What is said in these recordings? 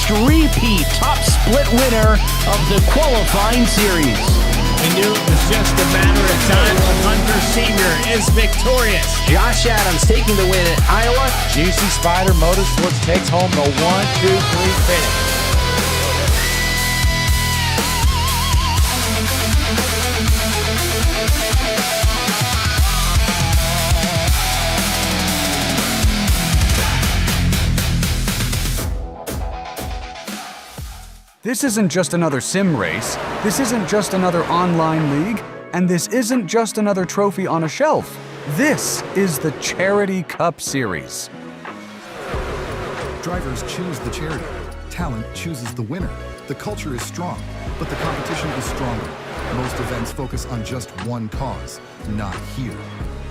Repeat top split winner of the qualifying series. We knew it was just a matter of time. Hunter Sr. is victorious. Josh Adams taking the win at Iowa. Juicy Spider Motorsports takes home the 1-2-3 finish. This isn't just another sim race, this isn't just another online league, and this isn't just another trophy on a shelf. This is the Charity Cup Series. Drivers choose the charity. Talent chooses the winner. The culture is strong, but the competition is stronger. Most events focus on just one cause, not here.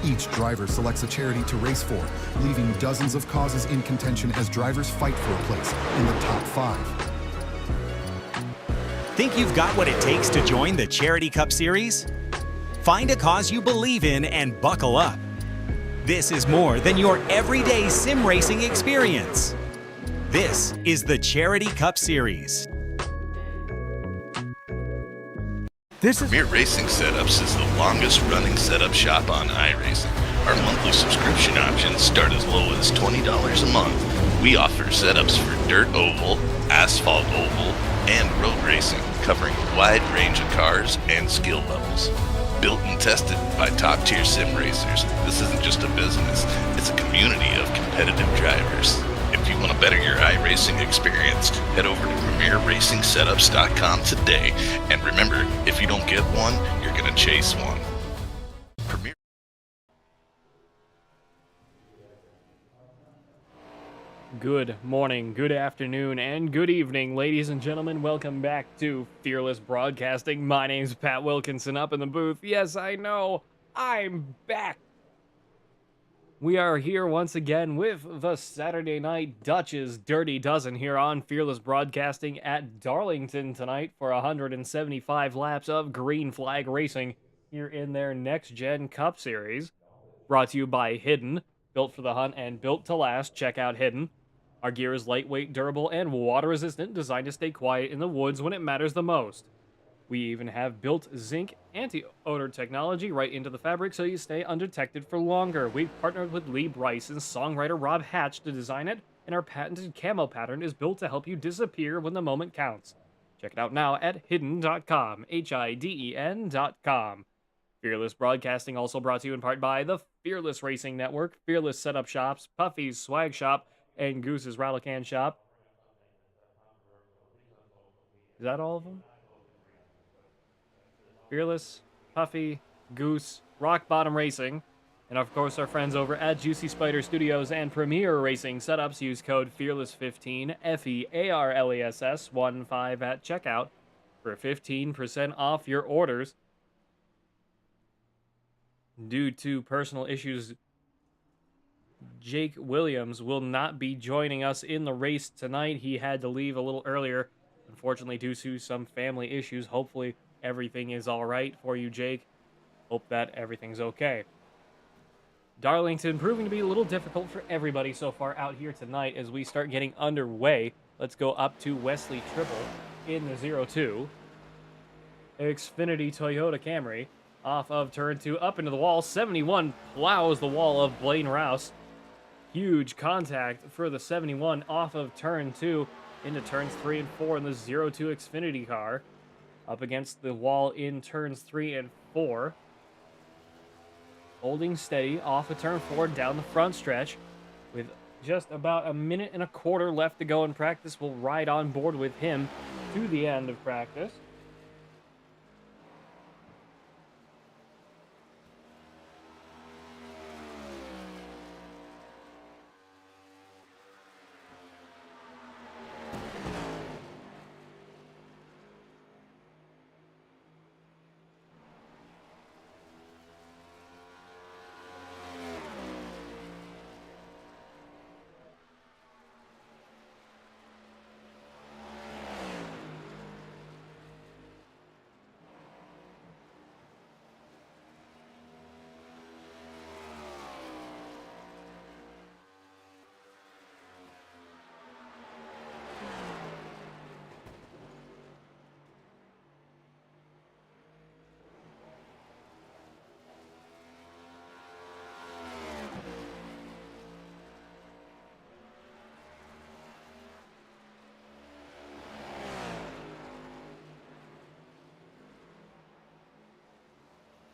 Each driver selects a charity to race for, leaving dozens of causes in contention as drivers fight for a place in the top 5. Think you've got what it takes to join the Charity Cup Series? Find a cause you believe in and buckle up. This is more than your everyday sim racing experience. This is the Charity Cup Series. Premier Racing Setups is the longest running setup shop on iRacing. Our monthly subscription options start as low as $20 a month. We offer setups for dirt oval, asphalt oval, and road racing, covering a wide range of cars and skill levels. Built and tested by top-tier sim racers, this isn't just a business, it's a community of competitive drivers. If you want to better your iRacing experience, head over to PremierRacingSetups.com today. And remember, if you don't get one, you're going to chase one. Premier. Good morning, good afternoon, and good evening, ladies and gentlemen. Welcome back to Fearless Broadcasting. My name's Pat Wilkinson up in the booth. Yes, I know, I'm back. We are here once again with the Saturday Night Dutch's Dirty Dozen here on Fearless Broadcasting at Darlington tonight for 175 laps of green flag racing here in their Next Gen Cup Series. Brought to you by Hidden, built for the hunt and built to last. Check out Hidden. Our gear is lightweight, durable, and water-resistant, designed to stay quiet in the woods when it matters the most. We even have built zinc anti-odor technology right into the fabric so you stay undetected for longer. We've partnered with Lee Bryce and songwriter Rob Hatch to design it. and our patented camo pattern is built to help you disappear when the moment counts. Check it out now at hidden.com, HIDEN.com. Fearless Broadcasting also brought to you in part by the Fearless Racing Network, Fearless Setup Shops, Puffy's Swag Shop, and Goose's Rattle Can Shop. Is that all of them? Fearless, Puffy, Goose, Rock Bottom Racing, and of course our friends over at Juicy Spider Studios and Premier Racing Setups. Use code FEARLESS15, FEARLESS15 at checkout for 15% off your orders. Due to personal issues, Jake Williams will not be joining us in the race tonight. He had to leave a little earlier, unfortunately, due to some family issues. Hopefully, everything is all right for you, Jake. Hope that everything's okay. Darlington proving to be a little difficult for everybody so far out here tonight as we start getting underway. Let's go up to Wesley Triple in the 02. Xfinity Toyota Camry. Off of turn 2, up into the wall. 71 plows the wall of Blaine Rouse. Huge contact for the 71 off of turn 2 into turns 3 and 4 in the 02 Xfinity car. Up against the wall in turns 3 and 4. Holding steady off of turn 4 down the front stretch. With just about a minute and a quarter left to go in practice, we'll ride on board with him to the end of practice.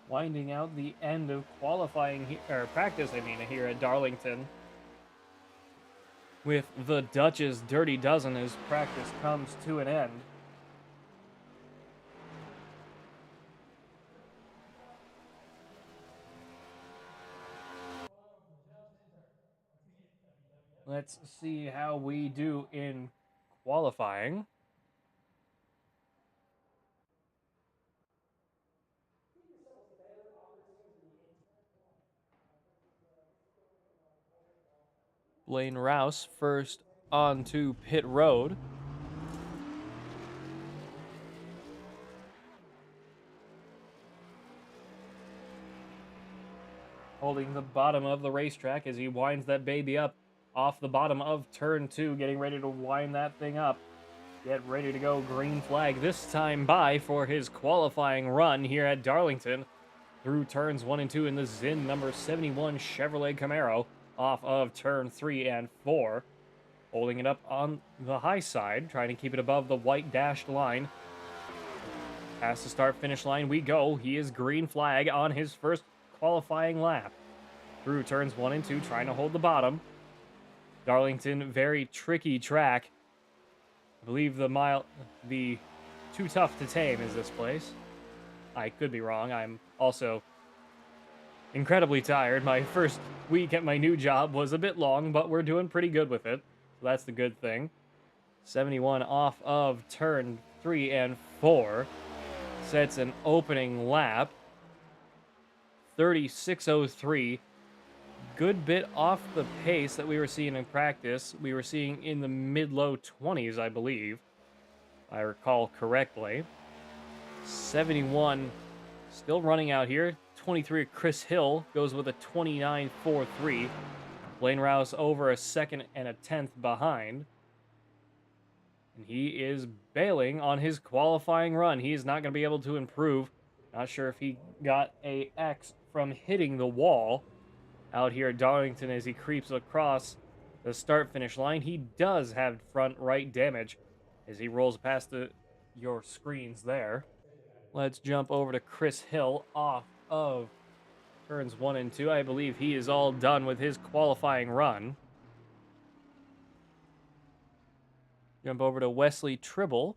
Winding out the end of qualifying or practice, here at Darlington, with the Dutch's Dirty Dozen as practice comes to an end. Let's see how we do in qualifying. Blaine Rouse first onto pit road. Holding the bottom of the racetrack as he winds that baby up off the bottom of turn 2, getting ready to wind that thing up. Get ready to go, green flag this time by for his qualifying run here at Darlington. Through turns 1 and 2 in the Zin number 71 Chevrolet Camaro. Off of turn 3 and 4. Holding it up on the high side, trying to keep it above the white dashed line. Past the start-finish line we go. He is green flag on his first qualifying lap. Through turns 1 and 2, trying to hold the bottom. Darlington, very tricky track. I believe the too tough to tame is this place. I could be wrong. I'm also incredibly tired. My first week at my new job was a bit long, but we're doing pretty good with it. So that's the good thing. 71 off of turn 3 and 4. Sets an opening lap. 36.03. Good bit off the pace that we were seeing in practice. We were seeing in the mid-low 20s, I believe. If I recall correctly. 71 still running out here. 23, Chris Hill goes with a 29.43. Blaine Rouse over a second and a tenth behind. And he is bailing on his qualifying run. He is not going to be able to improve. Not sure if he got a X from hitting the wall out here at Darlington as he creeps across the start-finish line. He does have front right damage as he rolls past your screens there. Let's jump over to Chris Hill off of turns 1 and 2. I believe he is all done with his qualifying run. Jump over to Wesley Tribble.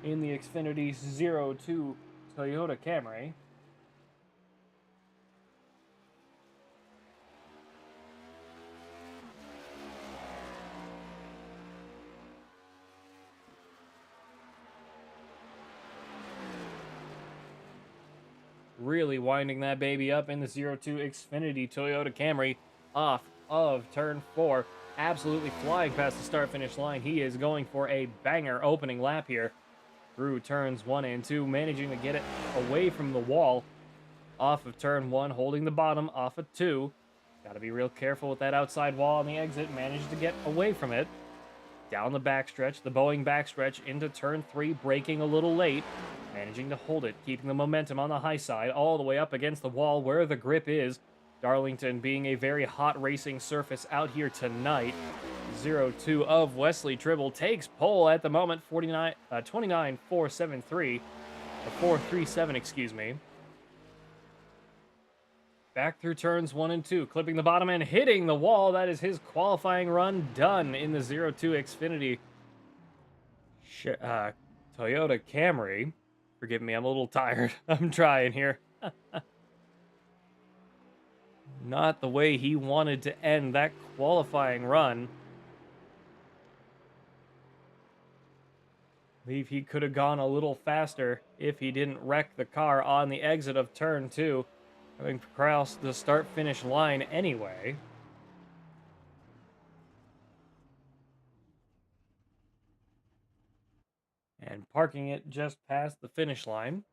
In the Xfinity 02 Toyota Camry. Really winding that baby up in the 02 Xfinity Toyota Camry off of turn 4. Absolutely flying past the start-finish line. He is going for a banger opening lap here through turns 1 and 2, managing to get it away from the wall off of turn 1, holding the bottom off of 2. Got to be real careful with that outside wall on the exit. Managed to get away from it. Down the backstretch, the Boeing backstretch into turn 3, braking a little late. Managing to hold it, keeping the momentum on the high side, all the way up against the wall where the grip is. Darlington being a very hot racing surface out here tonight. 02 of Wesley Tribble takes pole at the moment, 29.473, or 437, excuse me. Back through turns 1 and 2, clipping the bottom and hitting the wall. That is his qualifying run done in the 02 Xfinity Toyota Camry. Forgive me, I'm a little tired. I'm trying here. Not the way he wanted to end that qualifying run. I believe he could have gone a little faster if he didn't wreck the car on the exit of turn 2, having crossed the start-finish line anyway. And parking it just past the finish line.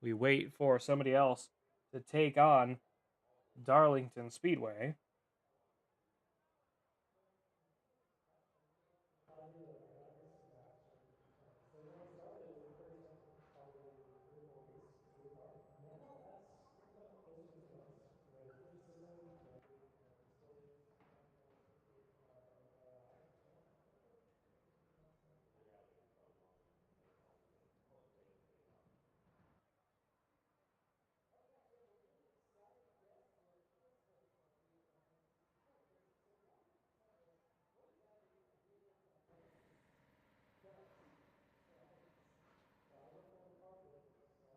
We wait for somebody else to take on Darlington Speedway.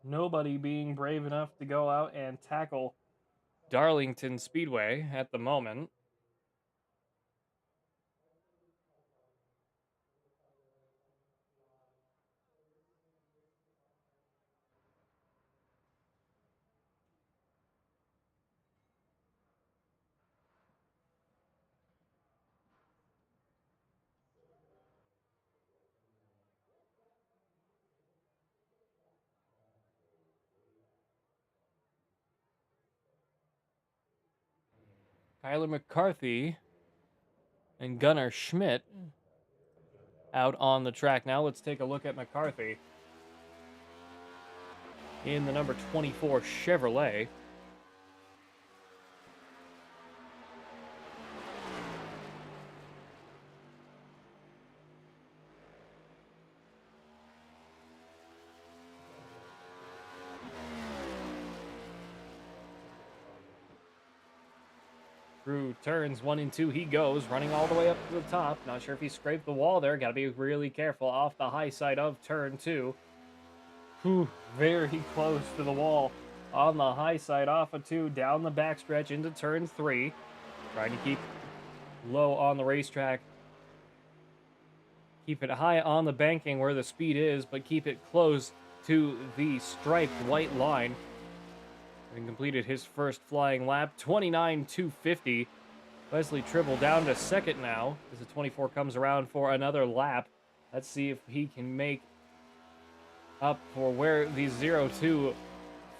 Nobody being brave enough to go out and tackle Darlington Speedway at the moment. Kyler McCarthy and Gunnar Schmidt out on the track. Now let's take a look at McCarthy in the number 24 Chevrolet. Through turns 1 and 2 he goes, running all the way up to the top. Not sure if he scraped the wall there. Got to be really careful off the high side of turn 2. Whew, very close to the wall on the high side off of 2, down the backstretch into turn 3. Trying to keep low on the racetrack. Keep it high on the banking where the speed is, but keep it close to the striped white line. And completed his first flying lap, 29.250. Wesley Tribble down to second now as the 24 comes around for another lap. Let's see if he can make up for where the 02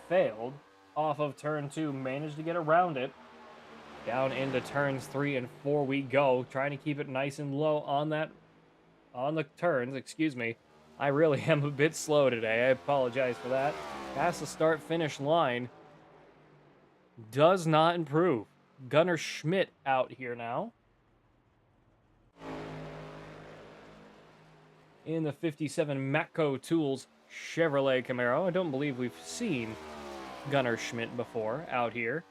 failed. Off of turn 2, managed to get around it. Down into turns 3 and 4 we go, trying to keep it nice and low on the turns, excuse me. I really am a bit slow today. I apologize for that. Past the start-finish line does not improve. Gunnar Schmidt out here now. In the 57 Matco Tools Chevrolet Camaro. I don't believe we've seen Gunnar Schmidt before out here.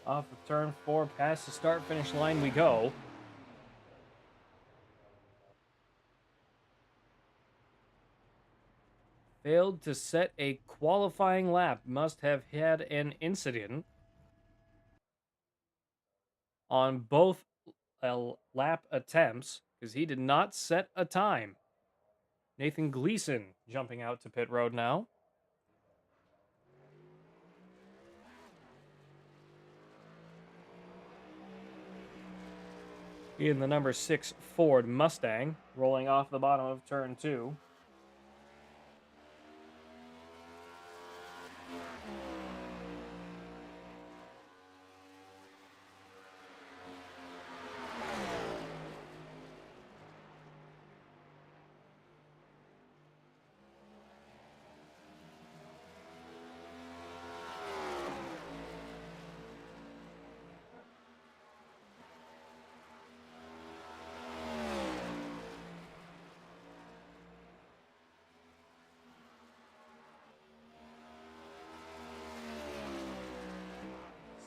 Off of turn 4, past the start-finish line we go. Failed to set a qualifying lap. Must have had an incident on both lap attempts because he did not set a time. Nathan Gleason jumping out to pit road now. In the number 6 Ford Mustang, rolling off the bottom of turn 2.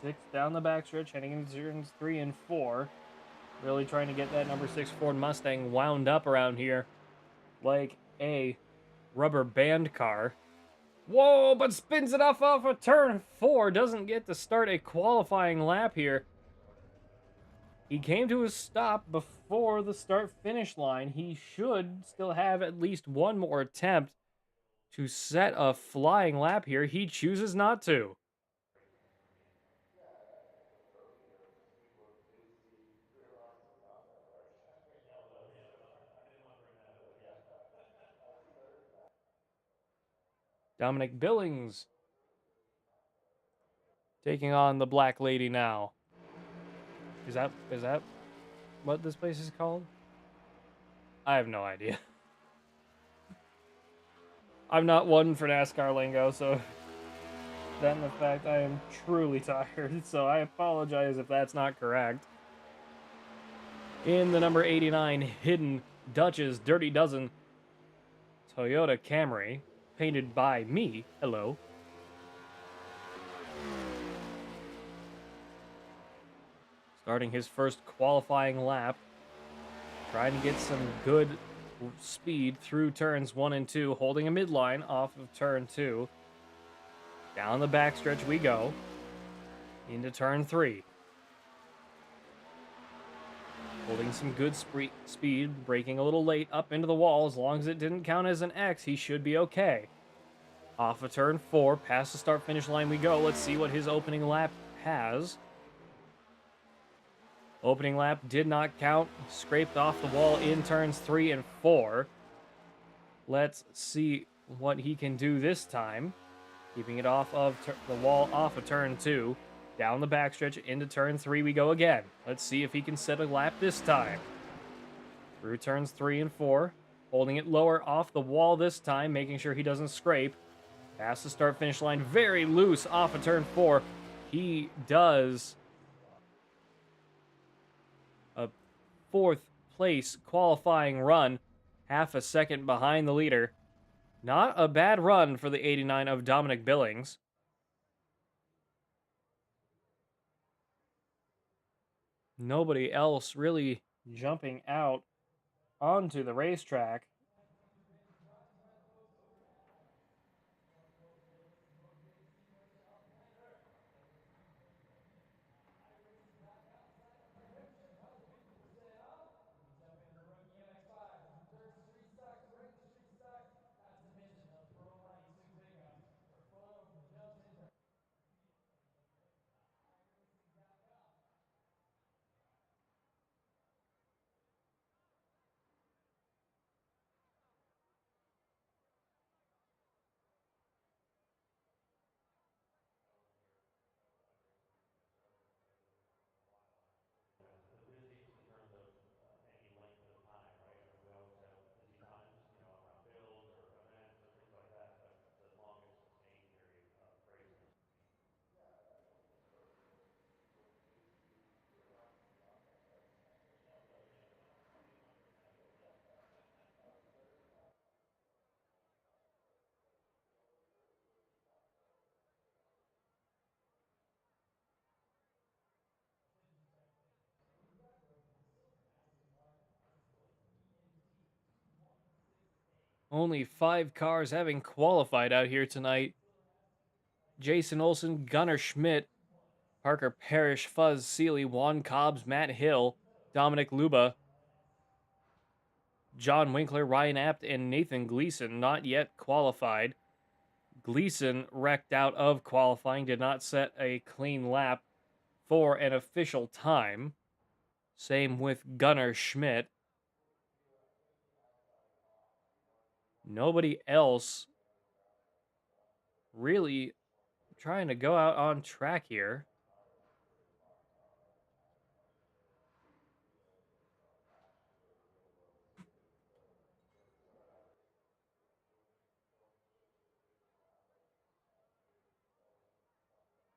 Six down the backstretch, heading into turns 3 and 4. Really trying to get that number 6 Ford Mustang wound up around here like a rubber band car. Whoa, but spins it off of turn 4. Doesn't get to start a qualifying lap here. He came to a stop before the start-finish line. He should still have at least one more attempt to set a flying lap here. He chooses not to. Dominic Billings taking on the Black Lady now. Is that what this place is called? I have no idea. I'm not one for NASCAR lingo, so that and the fact I am truly tired, so I apologize if that's not correct. In the number 89 Hidden Dutch's Dirty Dozen Toyota Camry, painted by me. Hello. Starting his first qualifying lap. Trying to get some good speed through turns 1 and 2. Holding a midline off of turn 2. Down the backstretch we go. Into turn 3. Holding some good speed, braking a little late up into the wall. As long as it didn't count as an X, he should be okay. Off of turn 4, past the start-finish line we go. Let's see what his opening lap has. Opening lap did not count. Scraped off the wall in turns 3 and 4. Let's see what he can do this time. Keeping it off of the wall off of turn 2. Down the backstretch into turn 3 we go again. Let's see if he can set a lap this time. Through turns 3 and 4. Holding it lower off the wall this time, making sure he doesn't scrape. Past the start-finish line, very loose off of turn 4. He does a 4th place qualifying run, half a second behind the leader. Not a bad run for the 89 of Dominic Billings. Nobody else really jumping out onto the racetrack. Only 5 cars having qualified out here tonight. Jason Olsen, Gunnar Schmidt, Parker Parrish, Fuzz Seeley, Juan Cobbs, Matt Hill, Dominic Luba, John Winkler, Ryan Apt, and Nathan Gleason not yet qualified. Gleason wrecked out of qualifying, did not set a clean lap for an official time. Same with Gunnar Schmidt. Nobody else really trying to go out on track here.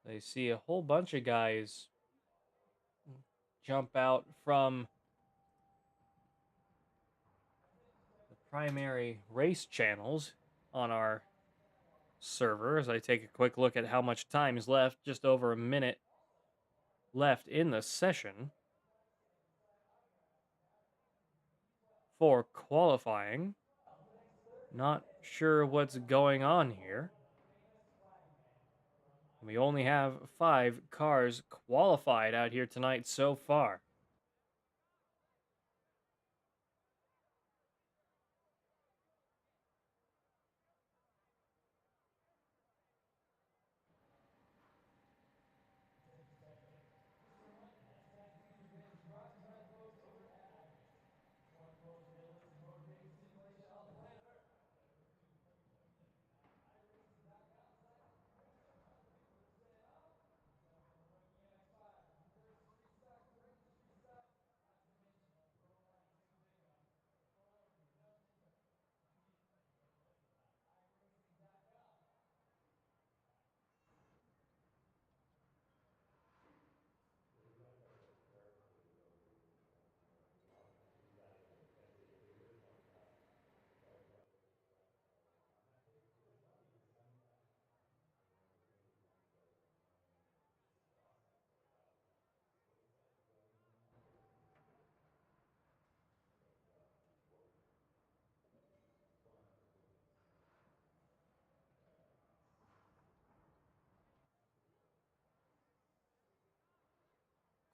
They see a whole bunch of guys jump out from the primary race channels on our server as I take a quick look at how much time is left. Just over a minute left in the session for qualifying. Not sure what's going on here. We only have 5 cars qualified out here tonight so far.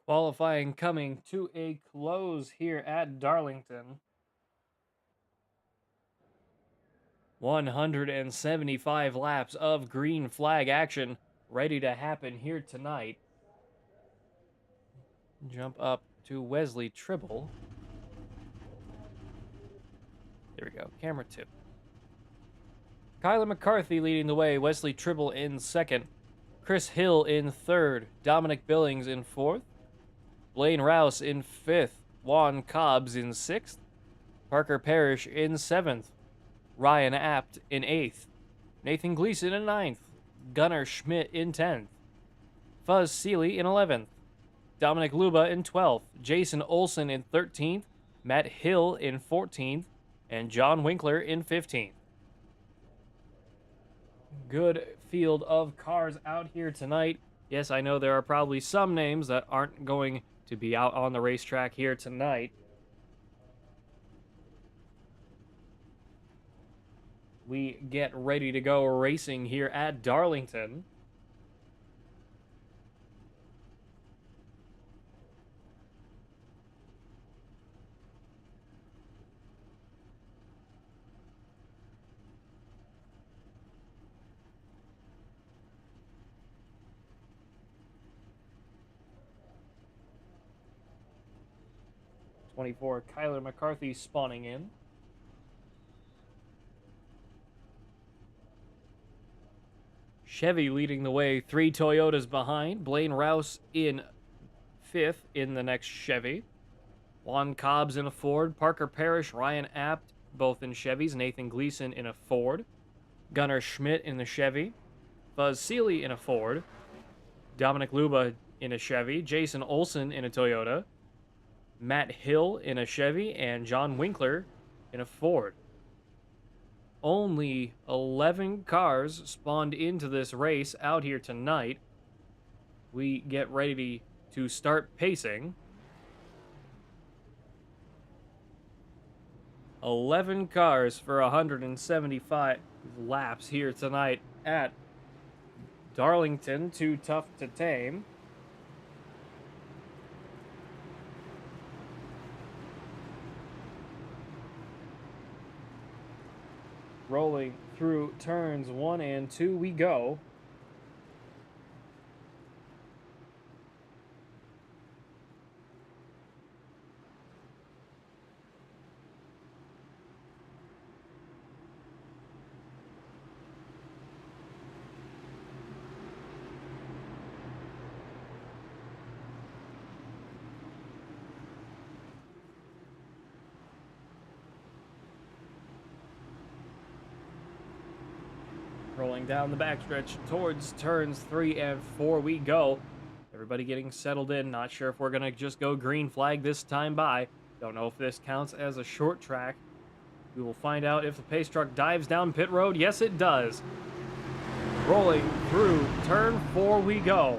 Qualifying coming to a close here at Darlington. 175 laps of green flag action ready to happen here tonight. Jump up to Wesley Tribble. There we go, camera 2. Kyler McCarthy leading the way, Wesley Tribble in second, Chris Hill in third, Dominic Billings in fourth, Blaine Rouse in fifth, Juan Cobbs in sixth, Parker Parrish in seventh, Ryan Apt in eighth, Nathan Gleason in ninth, Gunnar Schmidt in 10th, Fuzz Seeley in 11th, Dominic Luba in 12th, Jason Olsen in 13th, Matt Hill in 14th, and John Winkler in 15th. Good field of cars out here tonight. Yes, I know there are probably some names that aren't going to be out on the racetrack here tonight. We get ready to go racing here at Darlington. '24 Kyler McCarthy spawning in. Chevy leading the way, 3 Toyotas behind. Blaine Rouse in 5th in the next Chevy. Juan Cobbs in a Ford. Parker Parrish, Ryan Apt, both in Chevys. Nathan Gleason in a Ford. Gunnar Schmidt in the Chevy. Fuzz Seeley in a Ford. Dominic Luba in a Chevy. Jason Olsen in a Toyota. Matt Hill in a Chevy. And John Winkler in a Ford. Only 11 cars spawned into this race out here tonight. We get ready to start pacing. 11 cars for 175 laps here tonight at Darlington. Too tough to tame. Rolling through turns 1 and 2 we go. Rolling down the backstretch towards turns 3 and 4 we go. Everybody getting settled in. Not sure if we're going to just go green flag this time by. Don't know if this counts as a short track. We will find out if the pace truck dives down pit road. Yes, it does. Rolling through turn 4 we go.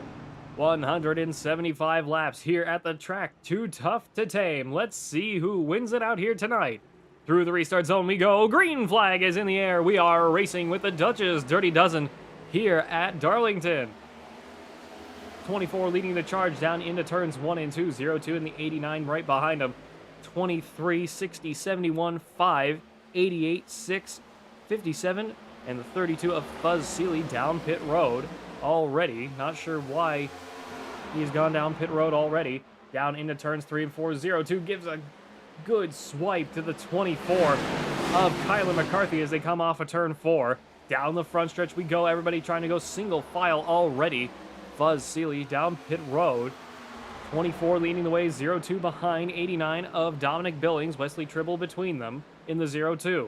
175 laps here at the track. Too tough to tame. Let's see who wins it out here tonight. Through the restart zone we go. Green flag is in the air. We are racing with the Dutch's Dirty Dozen here at Darlington. 24 leading the charge down into turns 1 and 2. 0-2 in the 89 right behind him. 23, 60, 71, 5, 88, 6, 57, and the 32 of Fuzz Seeley down pit road already. Not sure why he's gone down pit road already. Down into turns 3 and 4. 0-2 gives a good swipe to the 24 of Kyler McCarthy as they come off of turn 4. Down the front stretch we go. Everybody trying to go single file already. Fuzz Seeley down pit road. 24 leading the way. 0-2 behind. 89 of Dominic Billings. Wesley Tribble between them in the 0-2.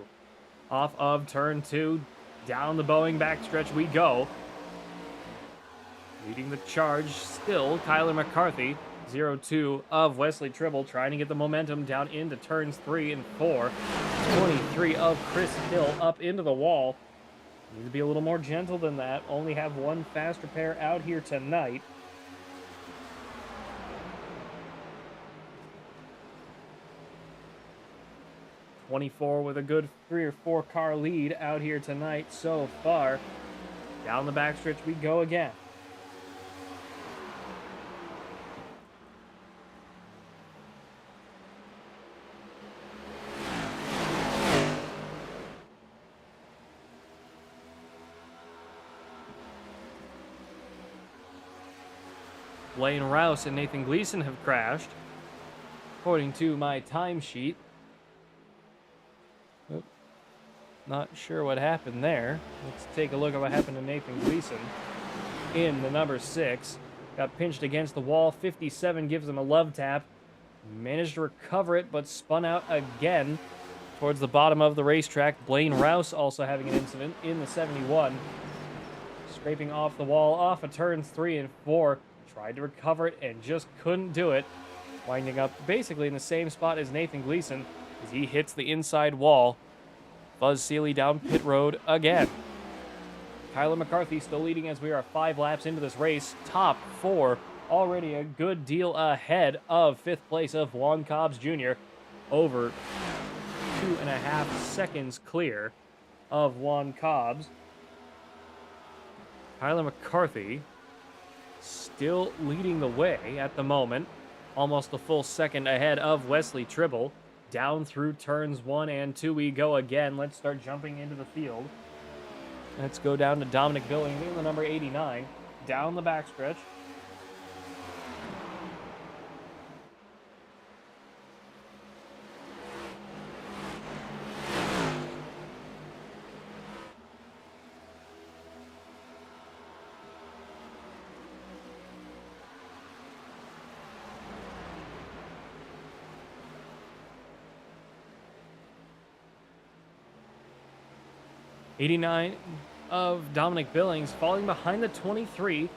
Off of turn 2. Down the Boeing backstretch we go. Leading the charge still Kyler McCarthy. 0-2 of Wesley Tribble trying to get the momentum down into turns 3 and 4. 23 of Chris Hill up into the wall. Need to be a little more gentle than that. Only have one faster pair out here tonight. '24 with a good 3 or 4 car lead out here tonight so far. Down the backstretch we go again. Blaine Rouse and Nathan Gleason have crashed, according to my timesheet. Not sure what happened there. Let's take a look at what happened to Nathan Gleason in the number 6. Got pinched against the wall. 57 gives him a love tap. Managed to recover it, but spun out again towards the bottom of the racetrack. Blaine Rouse also having an incident in the 71. Scraping off the wall, off of turns 3 and 4. Tried to recover it and just couldn't do it. Winding up basically in the same spot as Nathan Gleason as he hits the inside wall. Fuzz Seeley down pit road again. Kyler McCarthy still leading as we are 5 laps into this race. Top 4, already a good deal ahead of 5th place of Juan Cobbs Jr. Over 2.5 seconds clear of Juan Cobbs. Kyler McCarthy still leading the way at the moment. Almost a full second ahead of Wesley Tribble. Down through turns 1 and 2 we go again. Let's start jumping into the field. Let's go down to Dominic Billings in the number 89. Down the backstretch. '89 of Dominic Billings falling behind the 23.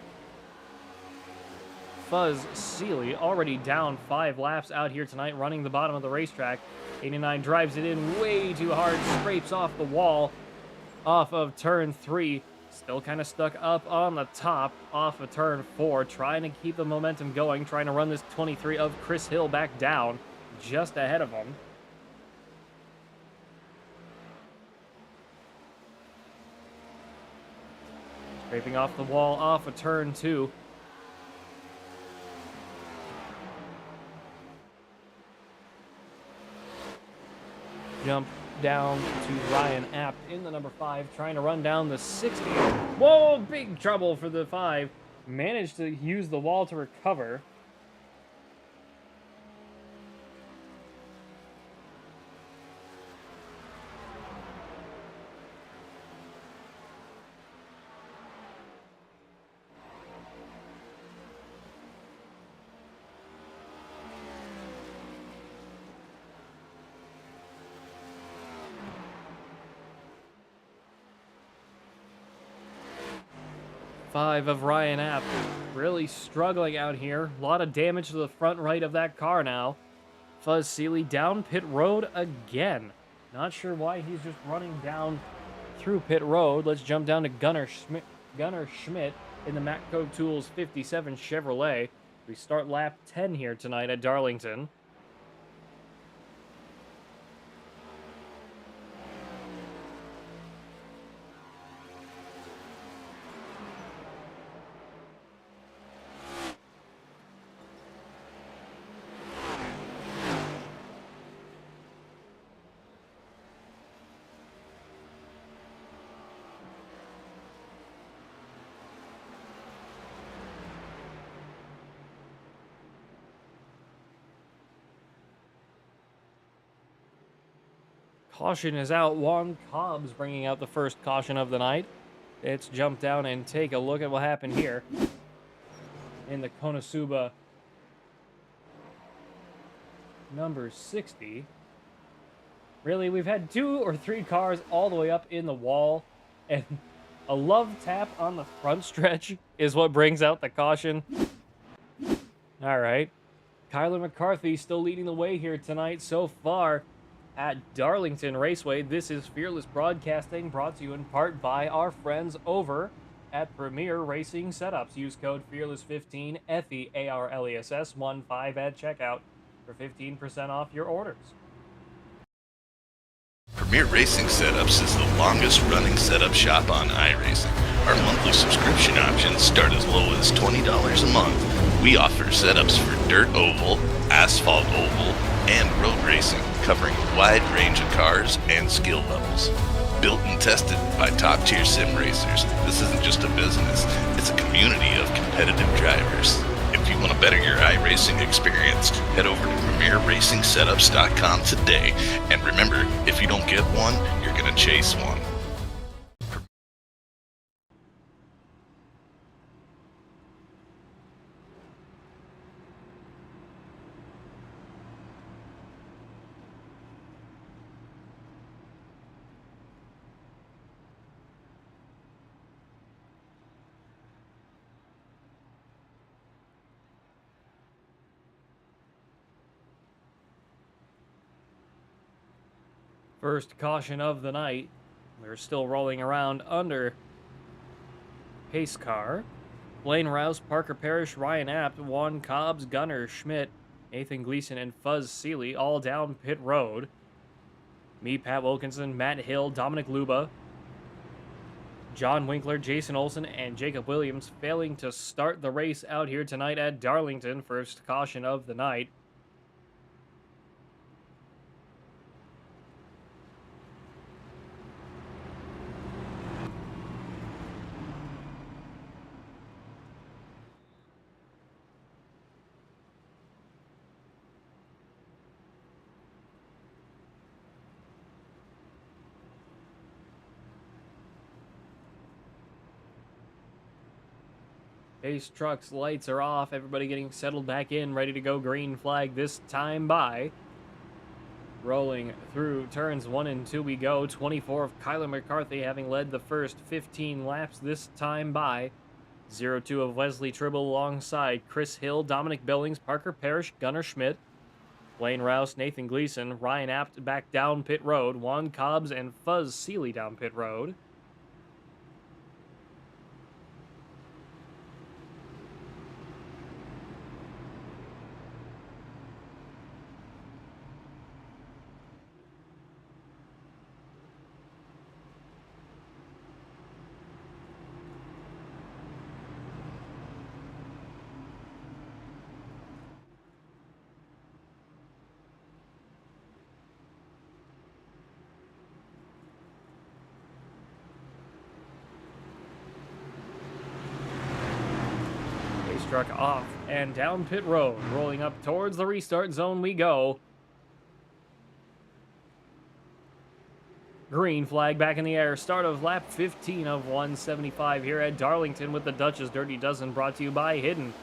Fuzz Seeley already down 5 laps out here tonight, running the bottom of the racetrack. 89 drives it in way too hard, scrapes off the wall off of turn 3. Still kind of stuck up on the top off of turn 4, trying to keep the momentum going, trying to run this 23 of Chris Hill back down just ahead of him. Scraping off the wall off a turn 2. Jump down to Ryan Apt in the number 5, trying to run down the 60. Whoa, big trouble for the 5. Managed to use the wall to recover. Five of Ryan Apt really struggling out here. A lot of damage to the front right of that car now. Fuzz Seeley down pit road again. Not sure why he's just running down through pit road. Let's jump down to Gunnar Schmidt in the Matco Tools 57 Chevrolet. We start lap 10 here tonight at Darlington. Caution is out. Juan Cobbs bringing out the first caution of the night. Let's jump down and take a look at what happened here in the Konosuba number 60. Really, we've had 2 or 3 cars all the way up in the wall, and a love tap on the front stretch is what brings out the caution. All right. Kyler McCarthy still leading the way here tonight so far at Darlington Raceway. This is Fearless Broadcasting, brought to you in part by our friends over at Premier Racing Setups. Use code FEARLESS15, FEARLESS15 at checkout for 15% off your orders. Premier Racing Setups is the longest running setup shop on iRacing. Our monthly subscription options start as low as $20 a month. We offer setups for dirt oval, asphalt oval, and road racing, covering a wide range of cars and skill levels. Built and tested by top-tier sim racers, this isn't just a business, it's a community of competitive drivers. If you want to better your iRacing experience, head over to PremierRacingSetups.com today. And remember, if you don't get one, you're going to chase one. First caution of the night. We're still rolling around under pace car. Blaine Rouse, Parker Parrish, Ryan Apt, Juan Cobbs, Gunnar Schmidt, Nathan Gleason, and Fuzz Seeley all down pit road. Me, Pat Wilkinson, Matt Hill, Dominic Luba, John Winkler, Jason Olson, and Jacob Williams failing to start the race out here tonight at Darlington. First caution of the night. Pace trucks, lights are off. Everybody getting settled back in, ready to go green flag this time by. Rolling through turns 1 and 2 we go. 24 of Kyler McCarthy having led the first 15 laps this time by. 02 of Wesley Tribble alongside Chris Hill, Dominic Billings, Parker Parrish, Gunnar Schmidt, Blaine Rouse, Nathan Gleason, Ryan Apt back down pit road, Juan Cobbs and Fuzz Seeley down pit road. Truck off and down pit road, rolling up towards the restart zone we go. Green flag back in the air. Start of lap 15 of 175 here at Darlington with the Dutch's Dirty Dozen, brought to you by Hidden.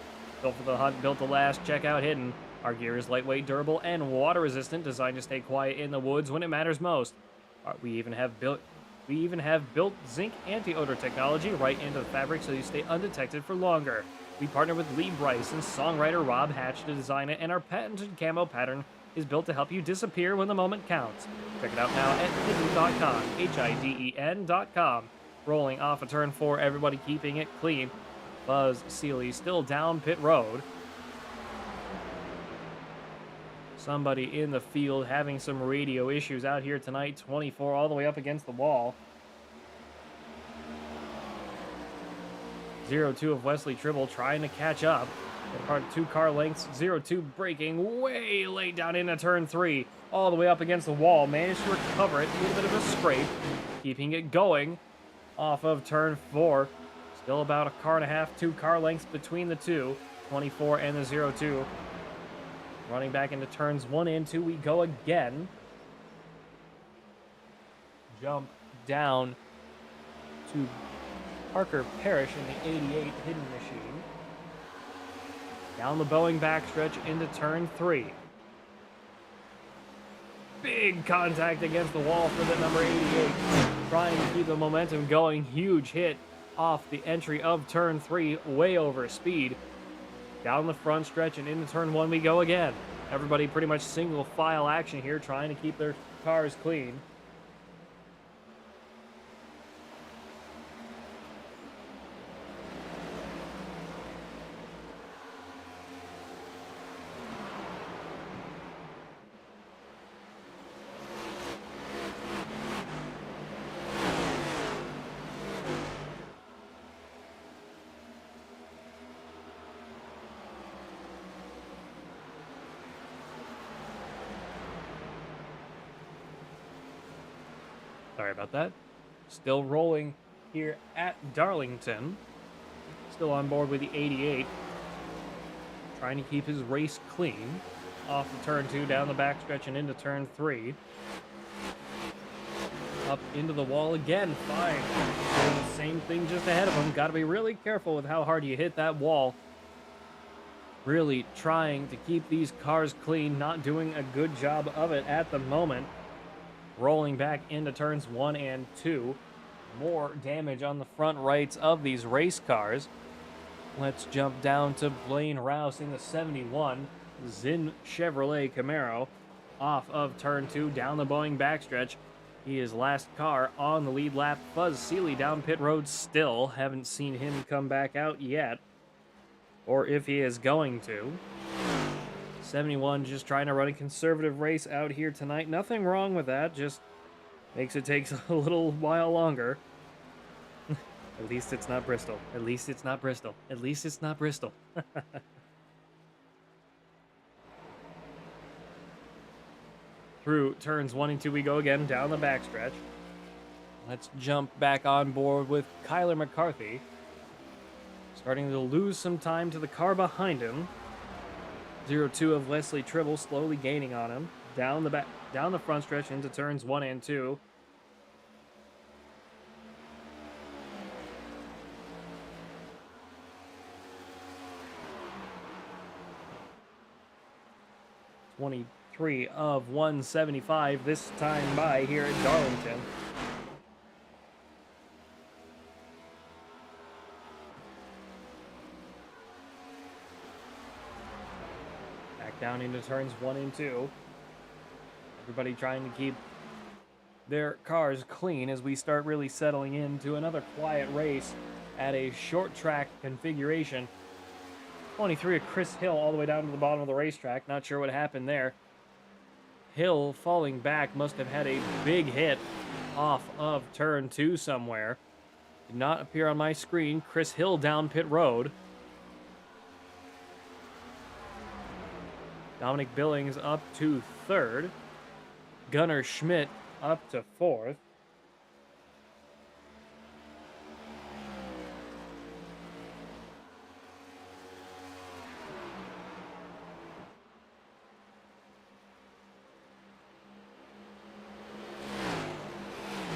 Built for the hunt, built to last. Check out Hidden. Our gear is lightweight, durable, and water resistant, designed to stay quiet in the woods when it matters most. We even have built zinc anti-odor technology right into the fabric so you stay undetected for longer. We partner with Lee Bryce and songwriter Rob Hatch to design it, and our patented camo pattern is built to help you disappear when the moment counts. Check it out now at hidden.com, HIDEN.com. Rolling off of turn 4, everybody keeping it clean. Buzz Seeley still down pit road. Somebody in the field having some radio issues out here tonight. 24 all the way up against the wall. 0-2 of Wesley Tribble trying to catch up. Part 2 car lengths. 0-2 braking way late down into turn 3. All the way up against the wall. Managed to recover it. A little bit of a scrape. Keeping it going off of turn 4. Still about a car and a half, 2 car lengths between the two. 24 and the 0-2. Running back into turns 1 and 2, we go again. Jump down to Parker Parrish in the 88 Hidden Machine. Down the Boeing backstretch into turn 3. Big contact against the wall for the number 88. Trying to keep the momentum going. Huge hit off the entry of turn 3, way over speed. Down the front stretch and into turn 1 we go again. Everybody pretty much single file action here, trying to keep their cars clean. Sorry about that. Still rolling here at Darlington. Still on board with the 88. Trying to keep his race clean. Off the turn 2, down the backstretch and into turn 3. Up into the wall again. Fine. Doing the same thing just ahead of him. Got to be really careful with how hard you hit that wall. Really trying to keep these cars clean. Not doing a good job of it at the moment. Rolling back into turns 1 and 2. More damage on the front rights of these race cars. Let's jump down to Blaine Rouse in the 71 Zinn Chevrolet Camaro. Off of turn 2, down the Boeing backstretch. He is last car on the lead lap. Buzz Seeley down pit road still. Haven't seen him come back out yet. Or if he is going to. 71 just trying to run a conservative race out here tonight. Nothing wrong with that, just makes it take a little while longer. At least it's not Bristol. At least it's not Bristol. At least it's not Bristol. Through turns 1 and 2 we go again, down the backstretch. Let's jump back on board with Kyler McCarthy. Starting to lose some time to the car behind him. 0-2 of Wesley Tribble slowly gaining on him. Down the front stretch into turns 1 and 2. (23 of 175) this time by here at Darlington. Down into turns 1 and 2. Everybody trying to keep their cars clean as we start really settling into another quiet race at a short track configuration. 23 of Chris Hill all the way down to the bottom of the racetrack. Not sure what happened there. Hill falling back must have had a big hit off of turn 2 somewhere. Did not appear on my screen. Chris Hill down pit road. Dominic Billings up to 3rd. Gunnar Schmidt up to 4th.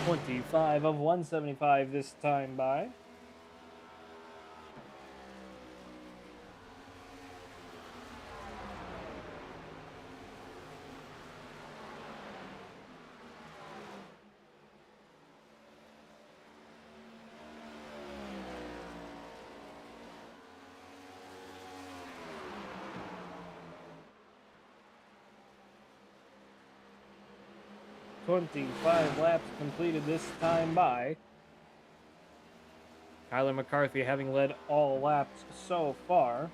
25 of 175 this time by. "25 laps completed this time by." Kyler McCarthy having led all laps so far.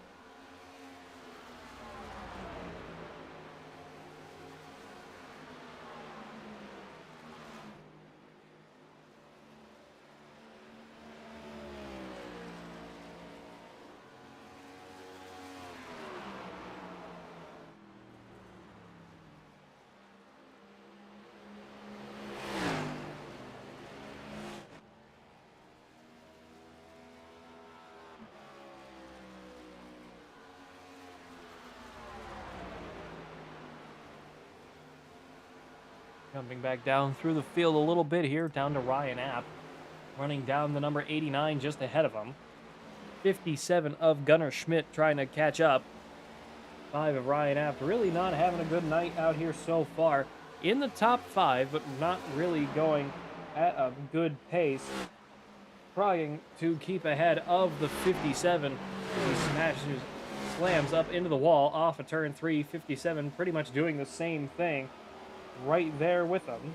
Jumping back down through the field a little bit here, down to Ryan App. Running down the number 89 just ahead of him. 57 of Gunnar Schmidt trying to catch up. 5 of Ryan App really not having a good night out here so far. In the top 5, but not really going at a good pace. Trying to keep ahead of the 57. He slams up into the wall off of turn 3. 57 pretty much doing the same thing. Right there with them.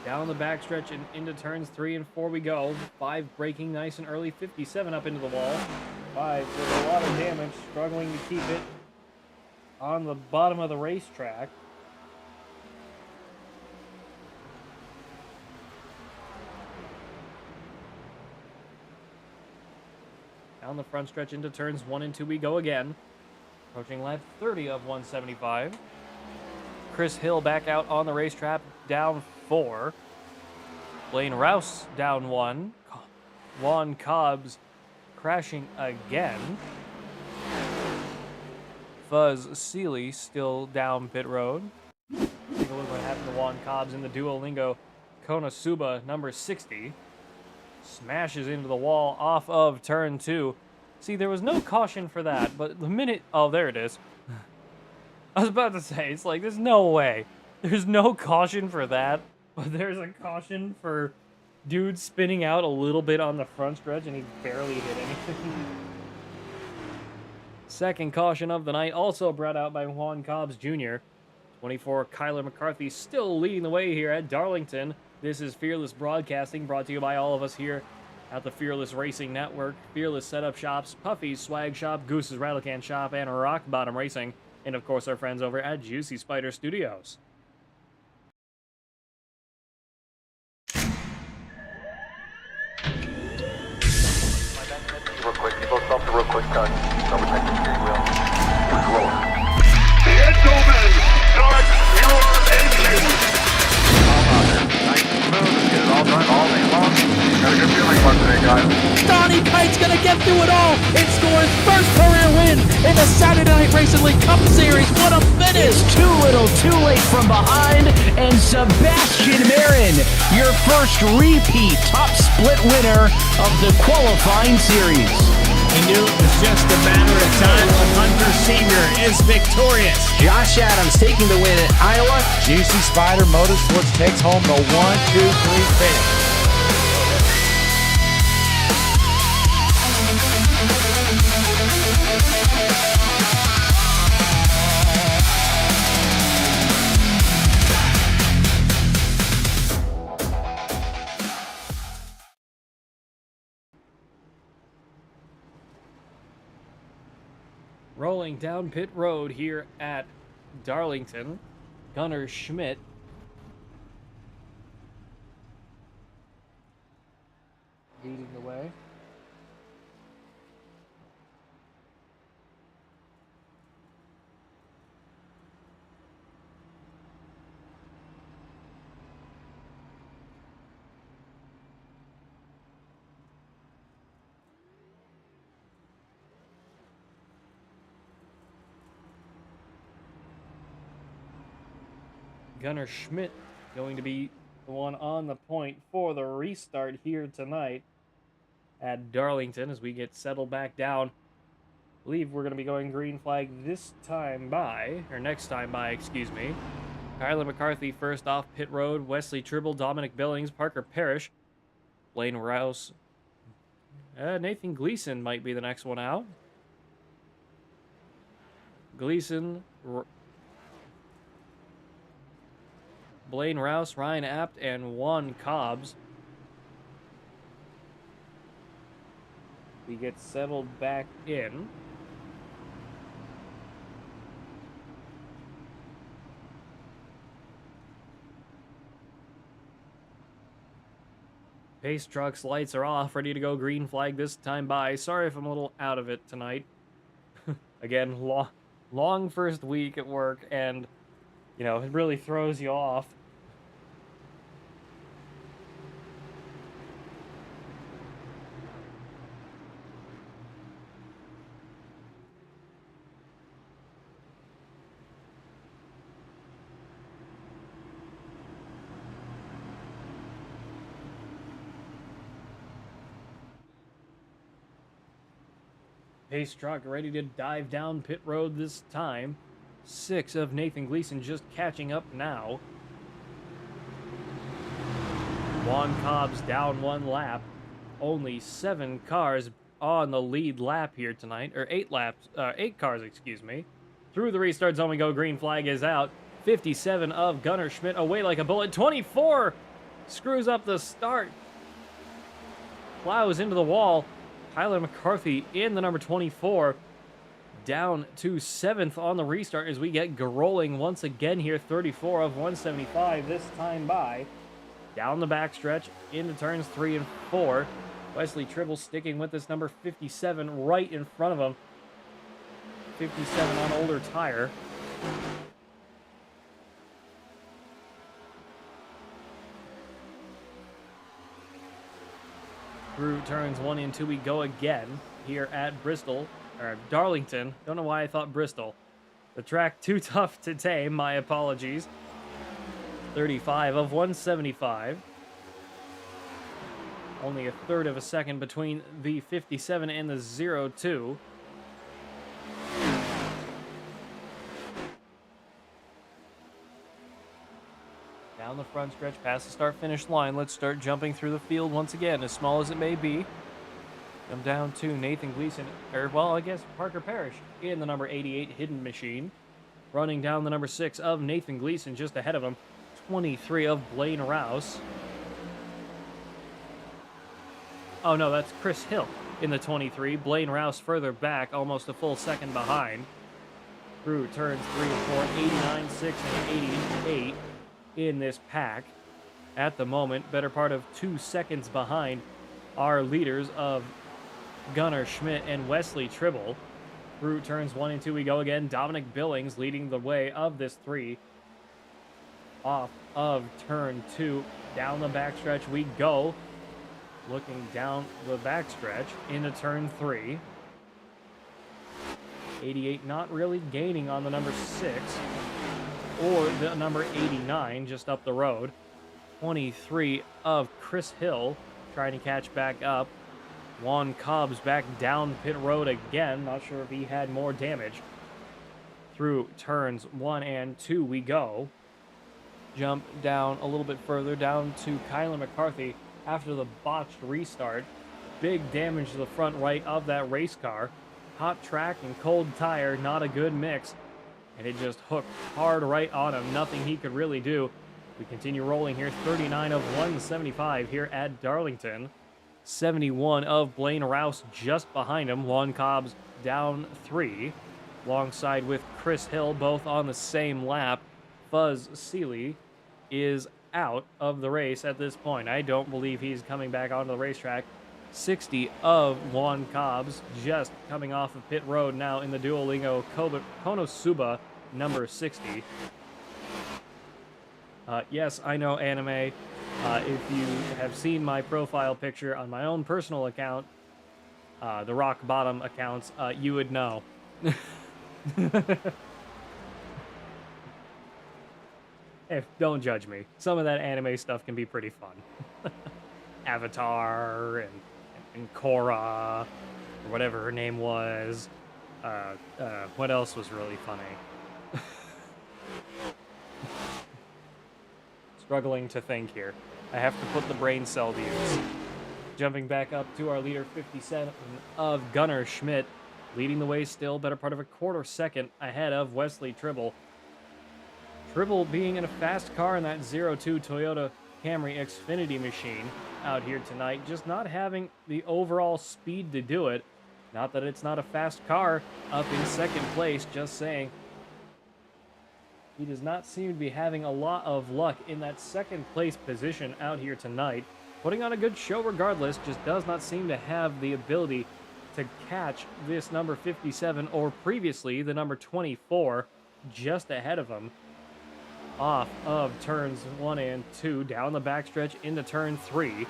Down the backstretch and into turns 3 and 4 we go. 5 braking nice and early. 57 up into the wall. 5 with a lot of damage, struggling to keep it on the bottom of the racetrack. Down the front stretch into turns 1 and 2 we go again. Approaching lap 30 of 175. Chris Hill back out on the racetrack, down 4. Blaine Rouse down 1. Juan Cobbs crashing again. Fuzz Seeley still down pit road. Take a look what happened to Juan Cobbs in the Duolingo Konosuba number 60. Smashes into the wall off of turn 2. See, there was no caution for that, but the minute... Oh, there it is. I was about to say, it's like, there's no way. There's no caution for that, but there's a caution for dude spinning out a little bit on the front stretch, and he barely hit anything. Second caution of the night, also brought out by Juan Cobbs Jr. 24, Kyler McCarthy still leading the way here at Darlington. This is Fearless Broadcasting, brought to you by all of us here at the Fearless Racing Network, Fearless Setup Shops, Puffy's Swag Shop, Goose's Rattle Can Shop, and Rock Bottom Racing, and of course our friends over at Juicy Spider Studios. Real quick, you both stop real quick, Doug. Double check the steering wheel. Gentlemen, start your engines! Nice and smooth, let's get it all done all day long. Got a good feeling about today, guys. Donnie Kite's gonna get through it all and score his first career win in the Saturday Night Racing League Cup Series. What a finish! It's too little, too late from behind, and Sebastian Marin, your first repeat top split winner of the qualifying series. He knew it was just a matter of time when Hunter Sr. is victorious. Josh Adams taking the win at Iowa. Juicy Spider Motorsports takes home the 1-2-3 finish. Rolling down pit road here at Darlington, Gunnar Schmidt leading the way. Gunnar Schmidt going to be the one on the point for the restart here tonight at Darlington as we get settled back down. I believe we're going to be going green flag next time by, excuse me. Kyler McCarthy first off pit road, Wesley Tribble, Dominic Billings, Parker Parrish, Blaine Rouse, Nathan Gleason might be the next one out. Gleason, Blaine Rouse, Ryan Apt, and Juan Cobbs. We get settled back in. Pace trucks lights are off, ready to go green flag this time by. Sorry if I'm a little out of it tonight. Again, long first week at work, and, you know, it really throws you off. Pace truck ready to dive down pit road this time. 6 of Nathan Gleason just catching up now. Juan Cobbs down 1 lap. Only 7 cars on the lead lap here tonight, or 8 cars, excuse me. Through the restart zone we go, green flag is out. 57 of Gunnar Schmidt away like a bullet. 24 screws up the start. Plows into the wall. Tyler McCarthy in the number 24, down to 7th on the restart as we get rolling once again here. 34 of 175 this time by. Down the backstretch into turns 3 and 4. Wesley Tribble sticking with this number 57 right in front of him. 57 on older tire. Through turns 1 and 2 we go again here at Darlington. Don't know why I thought Bristol. The track too tough to tame, my apologies. 35 of 175. Only a third of a second between the 57 and the 02. Down the front stretch, past the start-finish line. Let's start jumping through the field once again, as small as it may be. I'm down to Nathan Gleason, Parker Parrish in the number 88 Hidden Machine. Running down the number 6 of Nathan Gleason, just ahead of him. 23 of Blaine Rouse. Oh no, that's Chris Hill in the 23. Blaine Rouse further back, almost a full second behind. Through turns 3 and 4, 89, 6, and 88. In this pack at the moment, better part of 2 seconds behind our leaders of Gunnar Schmidt and Wesley Tribble. Through turns 1 and 2 we go again. Dominic Billings leading the way of this 3. Off of turn 2, down the backstretch we go. Looking down the backstretch into turn 3. 88 not really gaining on the number 6. Or the number 89 just up the road. 23 of Chris Hill trying to catch back up. Juan Cobbs back down pit road again. Not sure if he had more damage. Through turns 1 and 2 we go. Jump down a little bit further, down to Kyler McCarthy after the botched restart. Big damage to the front right of that race car. Hot track and cold tire, not a good mix. And it just hooked hard right on him. Nothing he could really do. We continue rolling here. 39 of 175 here at Darlington. 71 of Blaine Rouse just behind him. Juan Cobbs down 3. Alongside with Chris Hill, both on the same lap. Fuzz Seeley is out of the race at this point. I don't believe he's coming back onto the racetrack. 60 of Juan Cobbs just coming off of pit road now in the Duolingo Konosuba number 60. Yes, I know anime. If you have seen my profile picture on my own personal account, the Rock Bottom accounts, you would know. Don't judge me. Some of that anime stuff can be pretty fun. Avatar and Korra, or whatever her name was. What else was really funny? Struggling to think here. I have to put the brain cell to use. Jumping back up to our leader 57 of Gunnar Schmidt, leading the way still, better part of a quarter second ahead of Wesley Tribble. Tribble being in a fast car in that 02 Toyota Camry Xfinity machine out here tonight, just not having the overall speed to do it. Not that it's not a fast car up in second place, just saying. He does not seem to be having a lot of luck in that second place position out here tonight. Putting on a good show regardless, just does not seem to have the ability to catch this number 57 or previously the number 24 just ahead of him. Off of turns 1 and 2, down the backstretch into turn 3.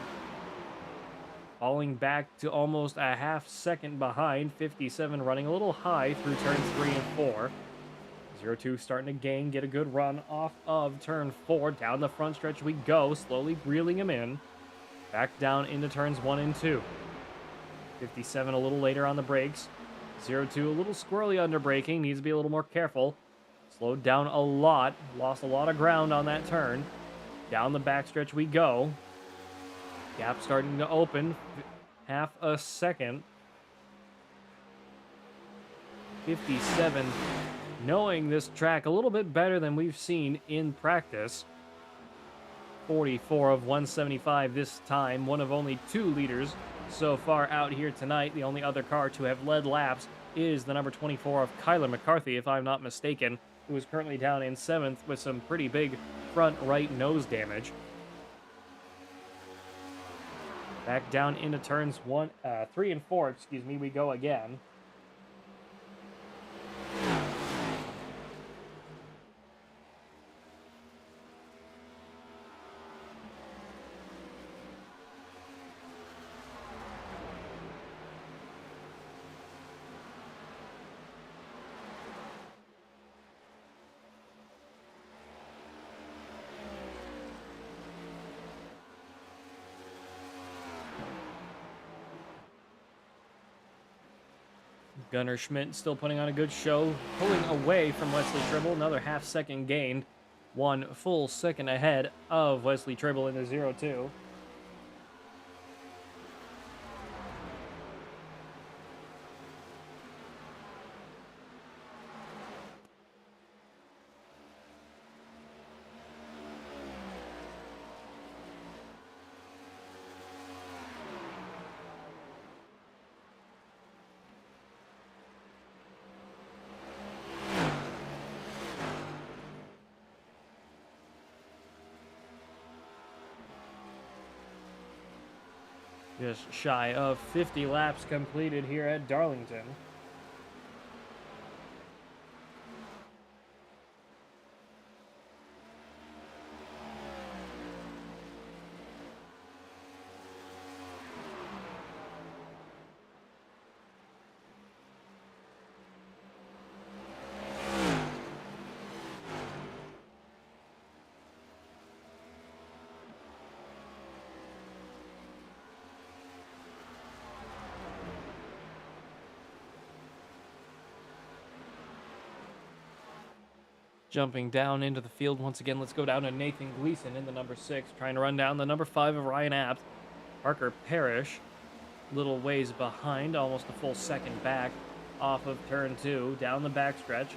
Falling back to almost a half second behind, 57 running a little high through turns 3 and 4. 02 starting to gain, get a good run off of turn 4. Down the front stretch we go, slowly reeling him in. Back down into turns 1 and 2. 57 a little later on the brakes. 02 a little squirrely under braking, needs to be a little more careful. Slowed down a lot, lost a lot of ground on that turn. Down the backstretch we go. Gap starting to open, half a second. 57 knowing this track a little bit better than we've seen in practice. 44 of 175 this time, one of only 2 leaders so far out here tonight. The only other car to have led laps is the number 24 of Kyler McCarthy, if I'm not mistaken, who is currently down in 7th with some pretty big front right nose damage. Back down into turns 3 and 4, we go again. Gunnar Schmidt still putting on a good show, pulling away from Wesley Tribble. Another half second gained, 1 full second ahead of Wesley Tribble in the 02. Just shy of 50 laps completed here at Darlington. Jumping down into the field once again, let's go down to Nathan Gleason in the number 6, trying to run down the number 5 of Ryan Abt. Parker Parrish, little ways behind, almost a full second back off of turn 2, down the backstretch.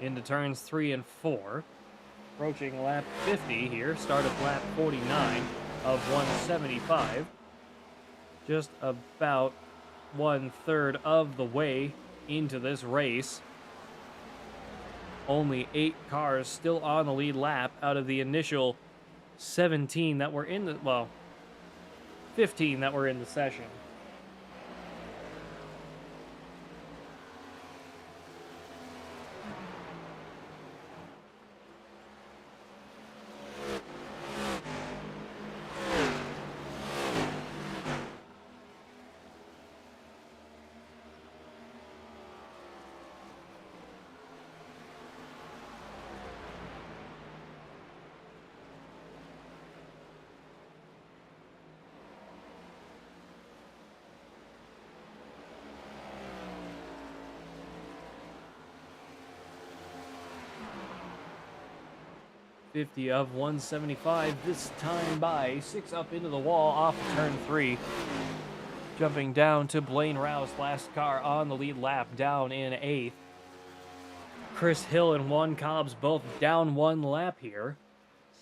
Into turns 3 and 4. Approaching lap 50 here, start of lap 49 of 175. Just about 1/3 of the way into this race. Only 8 cars still on the lead lap out of the initial 17 that were in the, 15 that were in the session. 50 of 175, this time by 6 up into the wall off of turn 3. Jumping down to Blaine Rouse, last car on the lead lap, down in 8th. Chris Hill and Juan Cobbs both down 1 lap here.